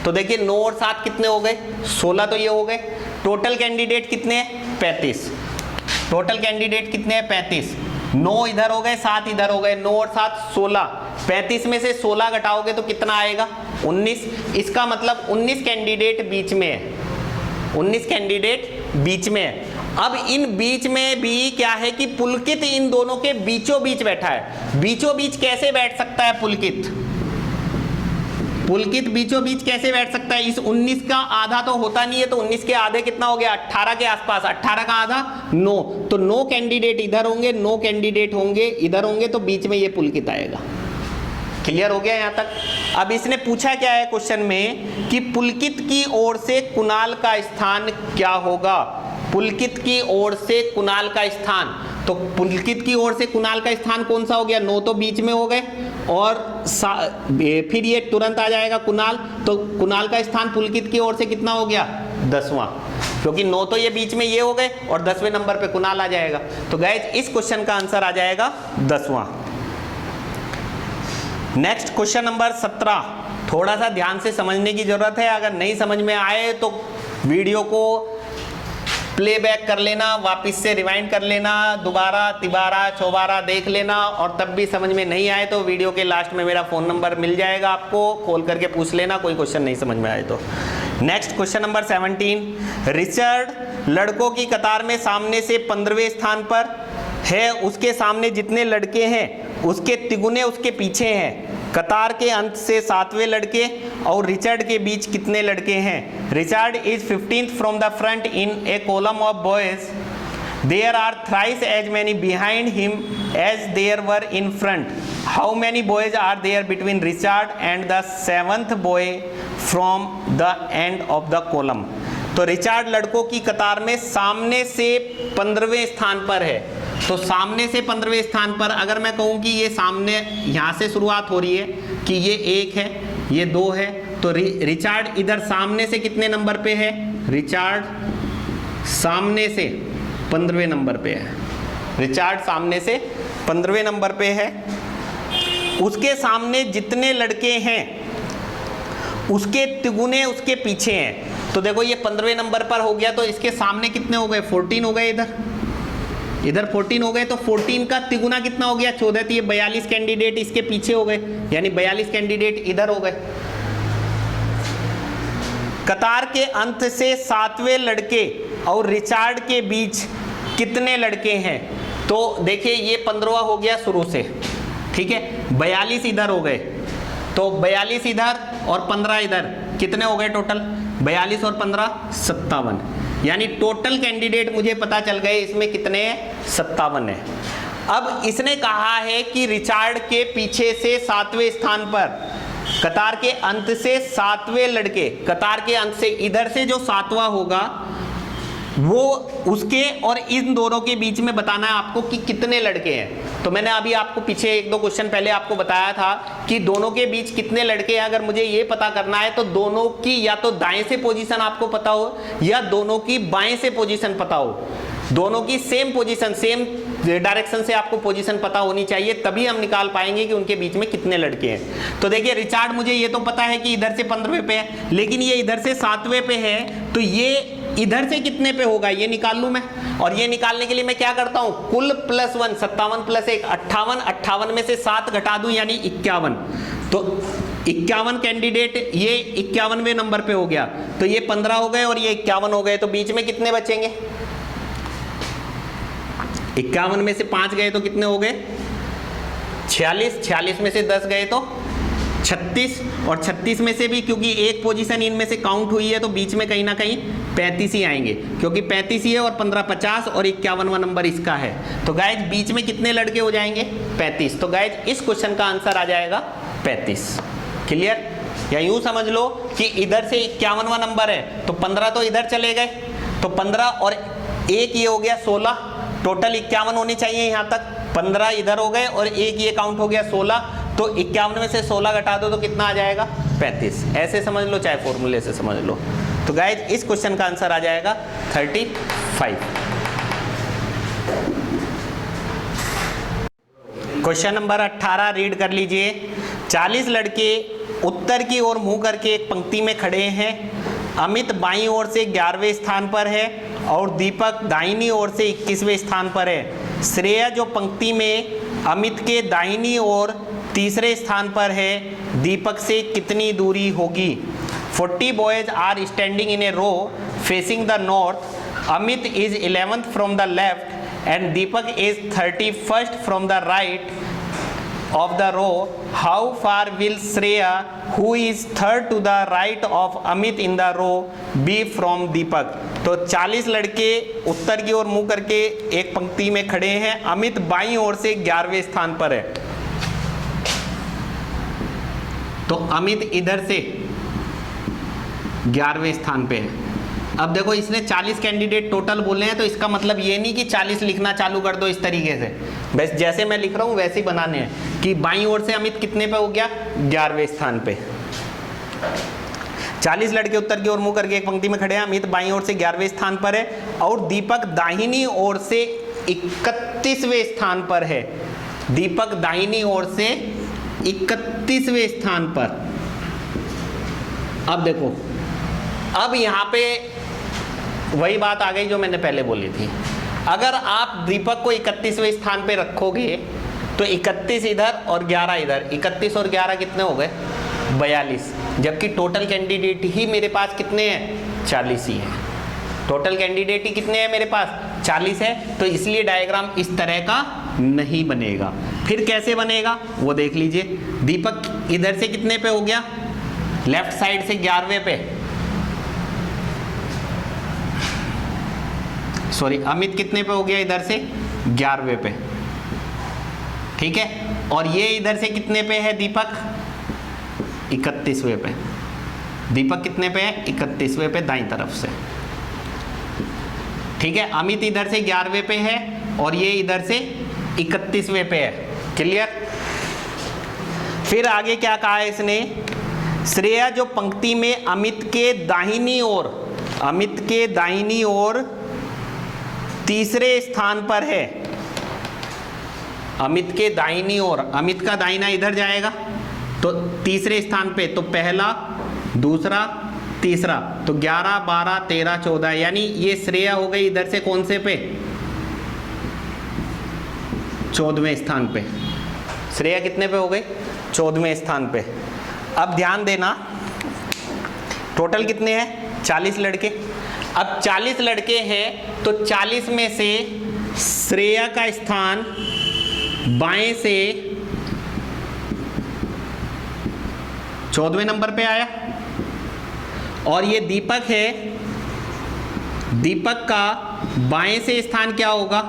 तो देखिए 9 और 7 कितने हो गए 16, तो ये हो गए। टोटल कैंडिडेट कितने हैं 35। टोटल कैंडिडेट कितने हैं 35। 9 इधर हो गए 7 इधर हो गए, 9 और 7 16। 35 में से 16 घटाओगे तो कितना आएगा 19। इसका मतलब 19 कैंडिडेट बीच में है, 19 कैंडिडेट बीच में है। अब इन बीच में भी क्या है कि पुलकित इन दोनों के बीचों बीच बैठा है। बीचों बीच कैसे बैठ सकता है पुलकित, पुलकित बीचों बीच कैसे बैठ सकता है। इस 19 का आधा तो होता नहीं है, तो 19 के आधे कितना हो गया 18 के आसपास, 18 का आधा 9, तो 9 कैंडिडेट इधर होंगे, 9 कैंडिडेट होंगे इधर होंगे, तो बीच में ये पुलकित आएगा। क्लियर हो गया यहां तक। अब इसने पूछा क्या है क्वेश्चन में कि पुलकित की ओर से कुणाल का स्थान क्या होगा। पुलकित की ओर से कुणाल का स्थान, तो पुलकित की ओर से कुणाल का स्थान कौन सा हो गया 9 तो बीच में हो गए और फिर ये तुरंत आ जाएगा कुणाल, तो कुणाल का स्थान पुलकित की ओर से कितना हो गया 10वां, क्योंकि 9 तो ये बीच में ये हो गए और 10वें नंबर पे कुणाल आ जाएगा। तो गाइस इस क्वेश्चन का आंसर आ जाएगा 10वां। नेक्स्ट क्वेश्चन नंबर 17, थोड़ा सा ध्यान से समझने की जरूरत है। अगर नहीं समझ में आए तो वीडियो को प्लेबैक कर लेना, वापस से रिवाइंड कर लेना, दोबारा तिबारा चौबारा देख लेना, और तब भी समझ में नहीं आए तो वीडियो के लास्ट में मेरा फ़ोन नंबर मिल जाएगा, आपको कॉल करके पूछ लेना कोई क्वेश्चन नहीं समझ में आए तो। नेक्स्ट क्वेश्चन नंबर 17, रिचर्ड लड़कों की कतार में सामने से 15वें स्थान पर है, उसके सामने जितने लड़के हैं उसके तिगुने उसके पीछे हैं। कतार के अंत से 7वें लड़के और रिचर्ड के बीच कितने लड़के हैं? Richard is 15th from the front in a column of boys, there are thrice as many behind him as there were in front. How many boys are there between Richard and the 7th boy from the end of the column. तो Richard लड़कों की कतार में सामने से 15वें स्थान पर है। तो सामने से 15वें स्थान पर अगर मैं कहूँ कि ये सामने यहाँ से शुरुआत हो रही है कि ये 1 है, ये 2 है, तो रिचर्ड इधर सामने से कितने नंबर पे है? रिचर्ड सामने से 15वें नंबर पे है। रिचर्ड सामने से 15वें नंबर पे है। उसके सामने जितने लड़के हैं उसके तिगुने उसके पीछे हैं। तो देखो ये 15वें नंबर पर हो गया, तो इसके सामने कितने हो गए? 14 हो गए, इधर 14 हो गए, तो 14 का तिगुना कितना हो गया? 14। तो ये 42 कैंडिडेट इसके पीछे हो गए, यानी 42 कैंडिडेट इधर हो गए। कतार के अंत से 7वें लड़के और रिचर्ड के बीच कितने लड़के हैं? तो देखिए ये 15वां हो गया शुरू से, ठीक है, 42 इधर हो गए, तो 42 इधर और 15 इधर, कितने हो गए टोटल? 42 और 15 57, यानी टोटल कैंडिडेट मुझे पता चल गए इसमें कितने हैं? 57 है। अब इसने कहा है कि रिचर्ड के पीछे से 7वें स्थान पर कतार के अंत से 7वें लड़के, कतार के अंत से इधर से जो 7वां होगा वो उसके और इन दोनों के बीच में बताना है आपको कि कितने लड़के हैं। तो मैंने अभी आपको पीछे 1-2 क्वेश्चन पहले आपको बताया था कि दोनों के बीच कितने लड़के हैं। अगर मुझे ये पता करना है तो दोनों की या तो दाएं से पोजीशन आपको पता हो या दोनों की बाएं से पोजीशन पता हो, दोनों की सेम पोजीशन, सेम डायरेक्शन से आपको पोजीशन पता होनी चाहिए, तभी हम निकाल पाएंगे कि उनके बीच में कितने लड़के हैं। तो देखिए रिचर्ड मुझे ये तो पता है कि इधर से 15वें पे है, लेकिन ये इधर से 7वें पे है, तो ये इधर से कितने पे होगा ये निकाल लूं मैं। और ये निकालने के लिए मैं क्या करता हूं? कुल +1 57 + 1 58, 58 में से 7 घटा दूं यानी 51। तो 51 कैंडिडेट ये 51वें नंबर पे हो गया, तो ये 15 हो गए और ये 51 हो गए, तो बीच में कितने बचेंगे? 51 में से 5 गए तो कितने हो गए? 46, 46 में से 10 गए तो 36, और 36 में से भी क्योंकि एक पोजीशन इनमें से काउंट हुई है तो बीच में कहीं ना कहीं 35 ही आएंगे, क्योंकि 35 ही है और 15 50 और 51वां नंबर इसका है। तो गाइज बीच में कितने लड़के हो जाएंगे? 35। तो गाइज इस क्वेश्चन का आंसर आ जाएगा 35। क्लियर? या यूं समझ लो कि इधर से 51वां नंबर है तो 15 तो इधर चले गए, तो 15 और 1 ये हो गया 16, टोटल 51 होने चाहिए यहाँ तक, 15 इधर हो गए और 1 ये काउंट हो गया 16, तो 51 में से 16 घटा दो तो कितना आ जाएगा? 35। ऐसे समझ लो चाहे फॉर्मूले से समझ लो। तो गाइज इस क्वेश्चन का आंसर आ जाएगा 35। क्वेश्चन नंबर 18 रीड कर लीजिए। 40 लड़के उत्तर की ओर मुंह करके एक पंक्ति में खड़े हैं। अमित बाईं ओर से 11वें स्थान पर है और दीपक दाहिनी ओर से 21वें स्थान पर है। श्रेया जो पंक्ति में अमित के दाहिनी ओर तीसरे स्थान पर है, दीपक से कितनी दूरी होगी? 40 boys are standing in a row facing the north. Amit is 11th from the left and Deepak is 31st from the right of the row. How far will Shreya, who is third to the right of Amit in the row, be from Deepak? तो 40 लड़के उत्तर की ओर मुंह करके एक पंक्ति में खड़े हैं। अमित बाईं ओर से 11वें स्थान पर है, तो अमित इधर से 11वें स्थान पे है। अब देखो इसने 40 कैंडिडेट टोटल बोले हैं, तो इसका मतलब ये नहीं कि 40 लिखना चालू कर दो इस तरीके से, बस जैसे मैं लिख रहा हूँ वैसे ही बनाने हैं कि बाईं ओर से अमित कितने पे हो गया? 11वें स्थान पे। 40 लड़के उत्तर की ओर मुंह करके एक पंक्ति में खड़े हैं। अमित बाईं ओर से 11वें स्थान पर है और दीपक दाहिनी ओर से 31वें स्थान पर है। दीपक दाहिनी ओर से 31वें स्थान पर। अब देखो, अब यहाँ पे वही बात आ गई जो मैंने पहले बोली थी। अगर आप दीपक को 31वें स्थान पे रखोगे तो 31 इधर और 11 इधर, 31 और 11 कितने हो गए? 42। जबकि टोटल कैंडिडेट ही मेरे पास कितने हैं? 40 ही है। टोटल कैंडिडेट ही कितने हैं मेरे पास? 40 है। तो इसलिए डायग्राम इस तरह का नहीं बनेगा। फिर कैसे बनेगा वो देख लीजिए। दीपक इधर से कितने पे हो गया? लेफ्ट साइड से 11वें पे, सॉरी अमित कितने पे हो गया? इधर से 11वें पे, ठीक है। और ये इधर से कितने पे है दीपक? 31वें पे। दीपक कितने पे है? 31वें पे दाईं तरफ से, ठीक है। अमित इधर से 11वें पे है और ये इधर से 31वें पे है। क्लियर? फिर आगे क्या कहा है इसने? श्रेया जो पंक्ति में अमित के दाहिनी ओर, अमित के दाहिनी ओर तीसरे स्थान पर है। अमित के दाहिनी ओर, अमित का दाहिना इधर जाएगा तो तीसरे स्थान पे, तो पहला, दूसरा, तीसरा, तो 11, 12, 13, 14, यानी ये श्रेया हो गई इधर से कौन से पे? 14वें स्थान पे। श्रेया कितने पे हो गई? 14वें स्थान पे। अब ध्यान देना, टोटल कितने हैं? 40 लड़के। अब 40 लड़के हैं तो 40 में से श्रेया का स्थान बाएं से 14वें नंबर पे आया और ये दीपक है, दीपक का बाएं से स्थान क्या होगा?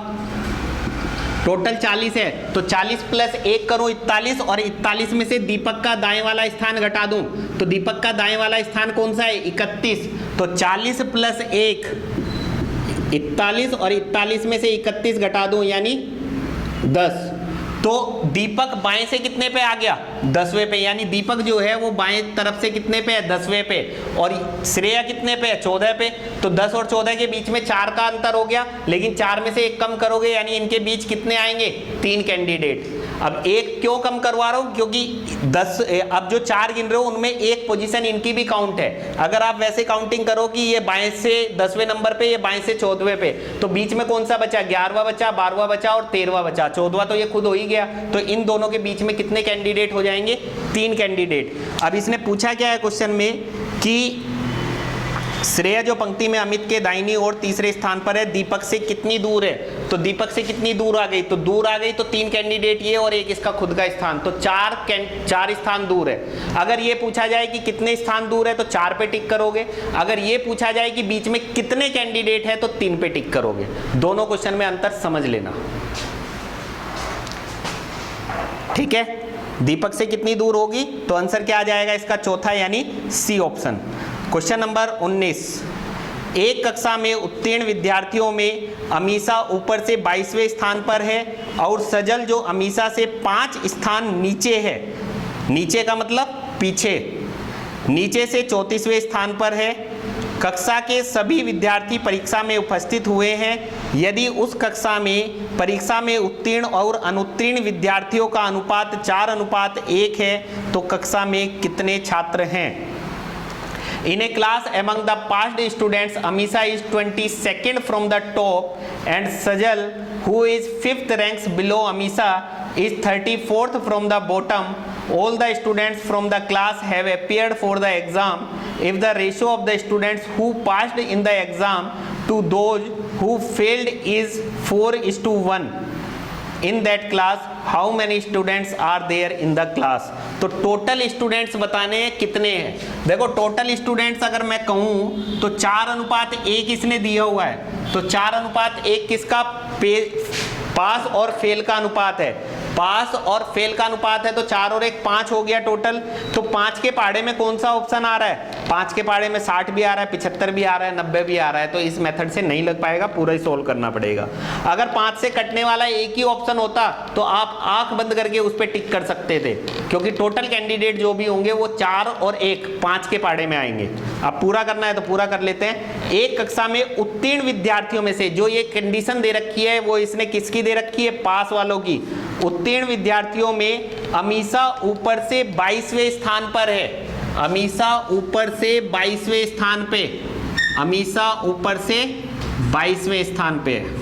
टोटल 40 है तो 40 प्लस 1 करूं 41 और 41 में से दीपक का दाएं वाला स्थान घटा दूं तो दीपक का दाएं वाला स्थान कौन सा है? 31। तो 40 प्लस 1 41 और 41 में से 31 घटा दूं यानी 10। तो दीपक बाएं से कितने पे आ गया? 10वें पे, यानी दीपक जो है वो बाएं तरफ से कितने पे है? 10वें पे। और श्रेया कितने पे है? 14 पे। तो 10 और 14 के बीच में 4 का अंतर हो गया, लेकिन 4 में से 1 कम करोगे यानी इनके बीच कितने आएंगे? 3 कैंडिडेट। अब 1 क्यों कम करवा रहा हूं? क्योंकि 10, अब जो 4 गिन रहे हो उनमें 1 पोजीशन इनकी भी काउंट है। अगर आप वैसे काउंटिंग करो कि ये बाएं से 10वें नंबर पे, ये बाएं से 14वें पे, तो बीच में कौन सा बचा? 11वां बचा, 12वां बचा और 13वां बचा। 14वां तो ये खुद हो ही गया। तो इन दोनों के बीच में कितने कैंडिडेट हो जाएंगे? 3 कैंडिडेट। अब इसने पूछा क्या है क्वेश्चन में कि श्रेया जो पंक्ति में अमित के दाहिनी ओर तीसरे स्थान पर है, दीपक से कितनी दूर है? तो दीपक से कितनी दूर आ गई? तो दूर आ गई तो 3 कैंडिडेट ये और 1 इसका खुद का स्थान, तो 4 स्थान दूर है। अगर ये पूछा जाए कि कितने स्थान दूर है तो 4 पे टिक करोगे। अगर ये पूछा जाए कि बीच में कितने कैंडिडेट है तो 3 पे टिक करोगे। दोनों क्वेश्चन में अंतर समझ लेना, ठीक है। दीपक से कितनी दूर होगी तो आंसर क्या आ जाएगा इसका? चौथा, यानी सी ऑप्शन। क्वेश्चन नंबर 19, एक कक्षा में उत्तीर्ण विद्यार्थियों में अमीषा ऊपर से 22वें स्थान पर है और सजल जो अमीषा से 5 स्थान नीचे है, नीचे का मतलब पीछे, नीचे से 34वें स्थान पर है। कक्षा के सभी विद्यार्थी परीक्षा में उपस्थित हुए हैं। यदि उस कक्षा में परीक्षा में उत्तीर्ण और अनुत्तीर्ण विद्यार्थियों का अनुपात 4:1 है तो कक्षा में कितने छात्र हैं? In a class among the past students, Amisha is 22nd from the top and Sajal, who is 5th ranks below Amisha, is 34th from the bottom. All the students from the class have appeared for the exam. If the ratio of the students who passed in the exam to those who failed is 4:1, in that class how many students are there in the class? तो total students बताने हैं कितने हैं। देखो total students अगर मैं कहूँ तो 4:1 इसने दिया हुआ है, तो 4:1 किसका? पास और फेल का अनुपात है। पास और फेल का अनुपात है तो 4 और 1 5 हो गया टोटल। तो 5 के पहाड़े में कौन सा ऑप्शन आ रहा है? 5 के पहाड़े में 60 भी आ रहा है, 75 भी आ रहा है, 90 भी आ रहा है। तो इस मेथड से नहीं लग पाएगा, पूरा ही सोल्व करना पड़ेगा। अगर 5 से कटने वाला एक ही ऑप्शन होता तो आप आंख बंद करके उस पर टिक कर सकते थे, क्योंकि टोटल कैंडिडेट जो भी होंगे वो 4 और 1 5 के पहाड़े में आएंगे। अब पूरा करना है तो पूरा कर लेते हैं। एक कक्षा में उत्तीर्ण विद्यार्थियों में से, जो ये कंडीशन दे रखी है वो इसने किसकी दे रखी है? पास वालों की। उत्तीर्ण विद्यार्थियों में अमीषा ऊपर से 22वें स्थान पर है। अमीषा ऊपर से 22वें स्थान पे। अमीषा ऊपर से 22वें स्थान पे है।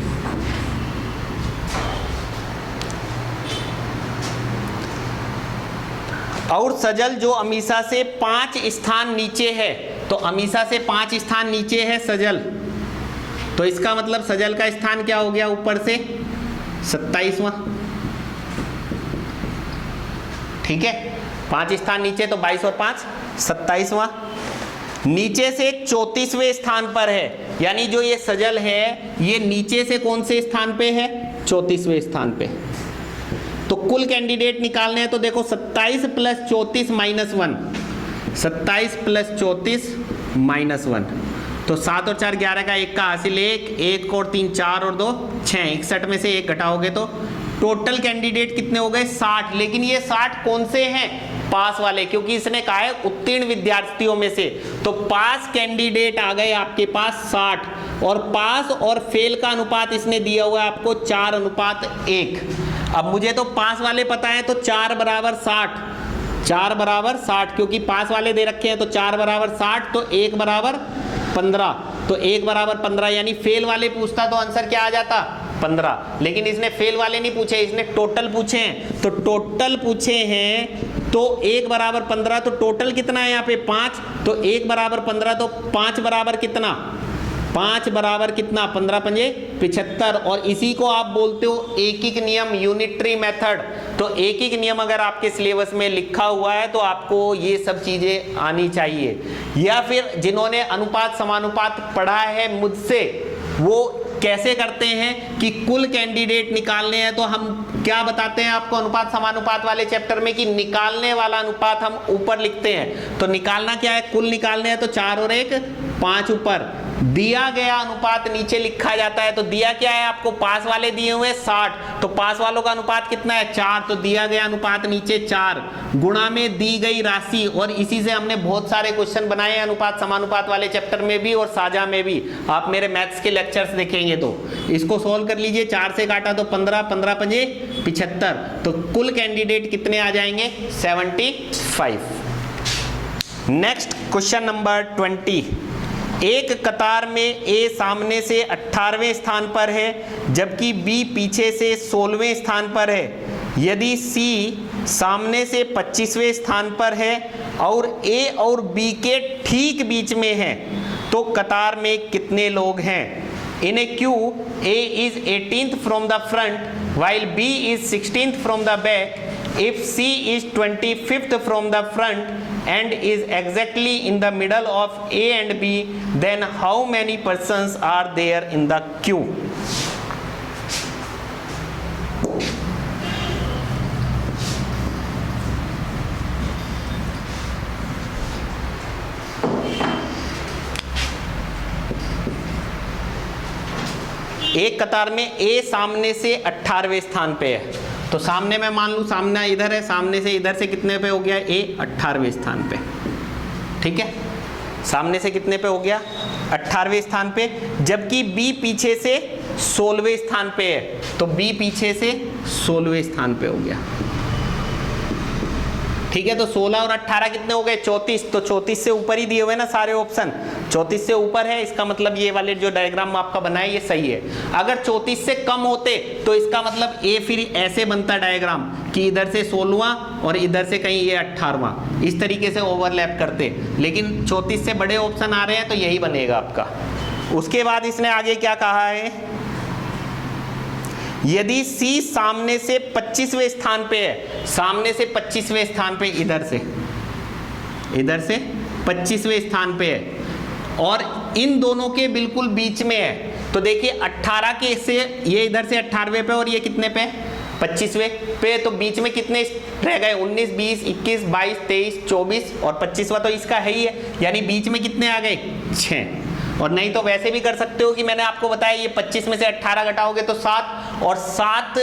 और सजल जो अमीषा से 5 स्थान नीचे है, तो अमीषा से 5 स्थान नीचे है सजल, तो इसका मतलब सजल का स्थान क्या हो गया ऊपर से 27वां। ठीक है, 5 स्थान नीचे तो 22 और 5 27वां। नीचे से 34वें स्थान पर है, यानी जो ये सजल है ये नीचे से कौन से स्थान पे है, 34वें स्थान पे। तो कुल कैंडिडेट निकालने हैं, तो देखो 27 प्लस 34 माइनस 1, 27 प्लस 34 माइनस 1, तो 7 और 4 11 का 1 का हासिल 1 और 3 4 और 2 6, 61 में से 1 घटाओगे तो टोटल कैंडिडेट कितने हो गए 60। लेकिन ये 60 कौन से हैं, पास वाले, क्योंकि इसने कहा है उत्तीर्ण विद्यार्थियों में से, तो पास कैंडिडेट आ गए आपके पास 60, और पास और फेल का अनुपात इसने दिया हुआ है आपको 4:1। अब मुझे तो पास वाले पता है, तो 4 बराबर 60, 4 बराबर 60, क्योंकि पास वाले दे रखे हैं, तो 4 बराबर 60, तो 1 बराबर 15, तो 1 बराबर 15, यानी फेल वाले पूछता तो आंसर क्या आ जाता 15। लेकिन इसने फेल वाले नहीं पूछे, इसने टोटल पूछे हैं, तो टोटल पूछे हैं, तो 1 बराबर 15, तो टोटल कितना है यहाँ पे 5, तो 1 बराबर 15, तो 5 बराबर कितना, 5 बराबर कितना 15 पंजे 75, और इसी को आप बोलते हो एकीक नियम, यूनिटरी मेथड। तो एकीक नियम अगर आपके सिलेबस में लिखा हुआ है तो आपको ये सब चीजें आनी चाहिए। या फिर जिन्होंने अनुपात समानुपात पढ़ा है मुझसे, वो कैसे करते हैं कि कुल कैंडिडेट निकालने हैं, तो हम क्या बताते हैं आपको अनुपात समानुपात वाले चैप्टर में, कि निकालने वाला अनुपात हम ऊपर लिखते हैं। तो निकालना क्या है, कुल निकालने हैं, तो 4 और 1 5 ऊपर, दिया गया अनुपात नीचे लिखा जाता है। तो दिया क्या है आपको, पास वाले दिए हुए 60, तो पास वालों का अनुपात कितना है 4, तो दिया गया अनुपात नीचे 4 गुणा में दी गई राशि। और इसी से हमने बहुत सारे क्वेश्चन बनाए हैं अनुपात समानुपात वाले चैप्टर में भी और साझा में भी, आप मेरे मैथ्स के लेक्चर्स देखेंगे तो इसको सोल्व कर लीजिए। 4 से काटा तो 15, 15 पंजे 75, तो कुल कैंडिडेट कितने आ जाएंगे 75। नेक्स्ट क्वेश्चन नंबर 20, एक कतार में ए सामने से 18वें स्थान पर है जबकि बी पीछे से 16वें स्थान पर है। यदि सी सामने से 25वें स्थान पर है और ए और बी के ठीक बीच में है तो कतार में कितने लोग हैं। In a queue, A is 18th from the front while B is 16th from the back. If C is 25th from the front and is exactly in the middle of A and B, then how many persons are there in the queue? एक कतार में ए सामने से 18वें स्थान पे है, तो सामने मैं मान लूं सामने इधर है, सामने से इधर से कितने पे हो गया ए 18वें स्थान पे। ठीक है, सामने से कितने पे हो गया 18वें स्थान पे, जबकि बी पीछे से 16वें स्थान पे है, तो बी पीछे से 16वें स्थान पे हो गया। ठीक है, तो 16 और 18 कितने हो गए 34, तो 34 से ऊपर ही दिए हुए ना सारे ऑप्शन, 34 से ऊपर है, इसका मतलब ये वाले जो डायग्राम आपका बना है ये सही है। अगर 34 से कम होते तो इसका मतलब ए फिर ऐसे बनता डायग्राम कि इधर से 16वां और इधर से कहीं ये 18वां, इस तरीके से ओवरलैप करते, लेकिन 34 से बड़े ऑप्शन आ रहे हैं तो यही बनेगा आपका। उसके बाद इसने आगे क्या कहा है, यदि C सामने से 25वें स्थान पे है, सामने से 25वें स्थान पे, इधर से 25वें स्थान पे है और इन दोनों के बिल्कुल बीच में है, तो देखिए 18 के से ये इधर से 18वें पे और ये कितने पे 25वें पे, तो बीच में कितने रह गए 19 20 21 22 23 24 और 25वां तो इसका है ही है, यानी बीच में कितने आ गए 6। और नहीं तो वैसे भी कर सकते हो कि मैंने आपको बताया ये 25 में से 18 घटाओगे तो 7, और 7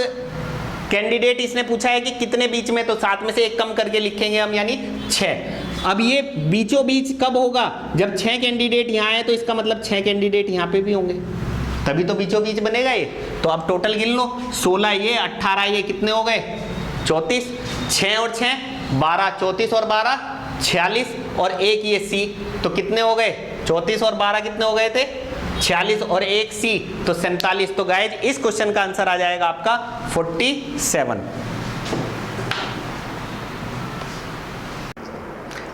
कैंडिडेट इसने पूछा है कि कितने बीच में, तो 7 में से एक कम करके लिखेंगे हम, यानी 6। अब ये बीचों बीच कब होगा, जब 6 कैंडिडेट यहाँ है, तो इसका मतलब 6 कैंडिडेट यहाँ पे भी होंगे, तभी तो बीचों बीच बनेगा ये। तो अब टोटल गिन लो, 16 ये 18 ये कितने हो गए 34, 6 और 6 12, 34 और 12 46 और एक ये सी, तो कितने हो गए 34 और 12 कितने हो गए थे? 46 और 1 सी तो 47। तो गाइज इस क्वेश्चन का आंसर आ जाएगा आपका 47।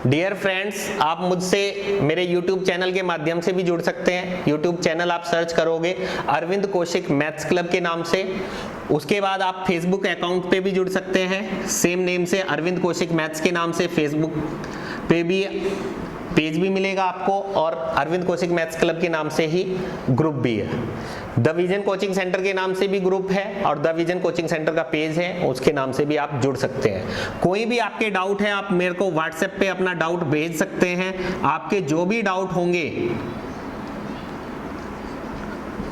डियर फ्रेंड्स, आप मुझसे मेरे YouTube चैनल के माध्यम से भी जुड़ सकते हैं। YouTube चैनल आप सर्च करोगे अरविंद कौशिक मैथ्स क्लब के नाम से। उसके बाद आप Facebook अकाउंट पे भी जुड़ सकते हैं, सेम नेम से अरविंद कौशिक मैथ्स के नाम से। Facebook पे भी पेज भी मिलेगा आपको और अरविंद कौशिक मैथ्स क्लब के नाम से ही ग्रुप भी है। द विजन कोचिंग सेंटर के नाम से भी ग्रुप है और द विजन कोचिंग सेंटर का पेज है, उसके नाम से भी आप जुड़ सकते हैं। कोई भी आपके डाउट है आप मेरे को व्हाट्सएप पे अपना डाउट भेज सकते हैं। आपके जो भी डाउट होंगे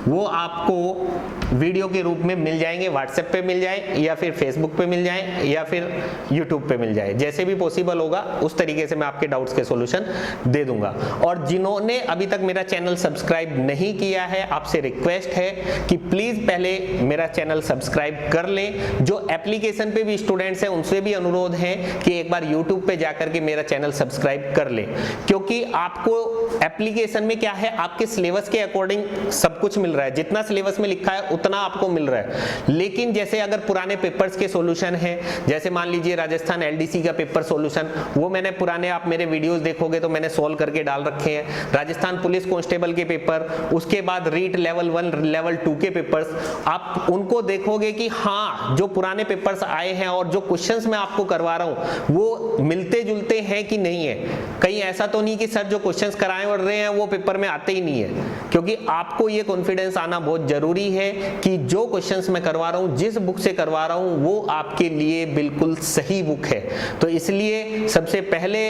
वो आपको वीडियो के रूप में मिल जाएंगे, व्हाट्सएप पे मिल जाए या फिर फेसबुक पे मिल जाए या फिर यूट्यूब पे मिल जाए, जैसे भी पॉसिबल होगा उस तरीके से मैं आपके डाउट्स के सॉल्यूशन दे दूंगा। और जिन्होंने अभी तक मेरा चैनल सब्सक्राइब नहीं किया है, आपसे रिक्वेस्ट है कि प्लीज पहले मेरा चैनल सब्सक्राइब कर लें। जो एप्लीकेशन पे भी स्टूडेंट्स हैं उनसे भी अनुरोध है कि एक बार यूट्यूब पे जाकर के मेरा चैनल सब्सक्राइब कर लें, क्योंकि आपको एप्लीकेशन में क्या है, आपके सिलेबस के अकॉर्डिंग सब कुछ मिल रहा है, जितना सिलेबस में लिखा है उतना आपको मिल रहा है। लेकिन जैसे अगर पुराने पेपर्स के सॉल्यूशन है, जैसे मान लीजिए राजस्थान एलडीसी का पेपर सॉल्यूशन, वो मैंने पुराने, आप मेरे वीडियोस देखोगे तो मैंने सॉल्व करके डाल रखे हैं। राजस्थान पुलिस कांस्टेबल के पेपर, उसके बाद रीट लेवल 1 लेवल 2 के पेपर्स, आप उनको देखोगे कि हाँ जो पुराने पेपर्स आए हैं और जो क्वेश्चंस मैं आपको करवा रहा हूं वो मिलते जुलते हैं कि नहीं है। कहीं ऐसा तो नहीं कि सर जो क्वेश्चंस कराए और रहे हैं वो पेपर में आते ही नहीं है, क्योंकि आपको ये कॉन्फिडेंस आना बहुत जरूरी है कि जो क्वेश्चंस मैं करवा रहा हूं, जिस बुक से करवा रहा हूं वो आपके लिए बिल्कुल सही बुक है। तो इसलिए सबसे पहले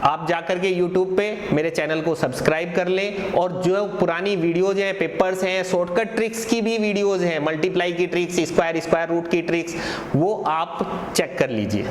आप जाकर के YouTube पे मेरे चैनल को सब्सक्राइब कर लें और जो पुरानी वीडियोज हैं, पेपर्स हैं, शॉर्टकट ट्रिक्स की भी वीडियोज हैं, मल्टीप्लाई की ट्रिक्स, स्क्वायर रूट की ट्रिक्स, वो आप चेक कर लीजिए।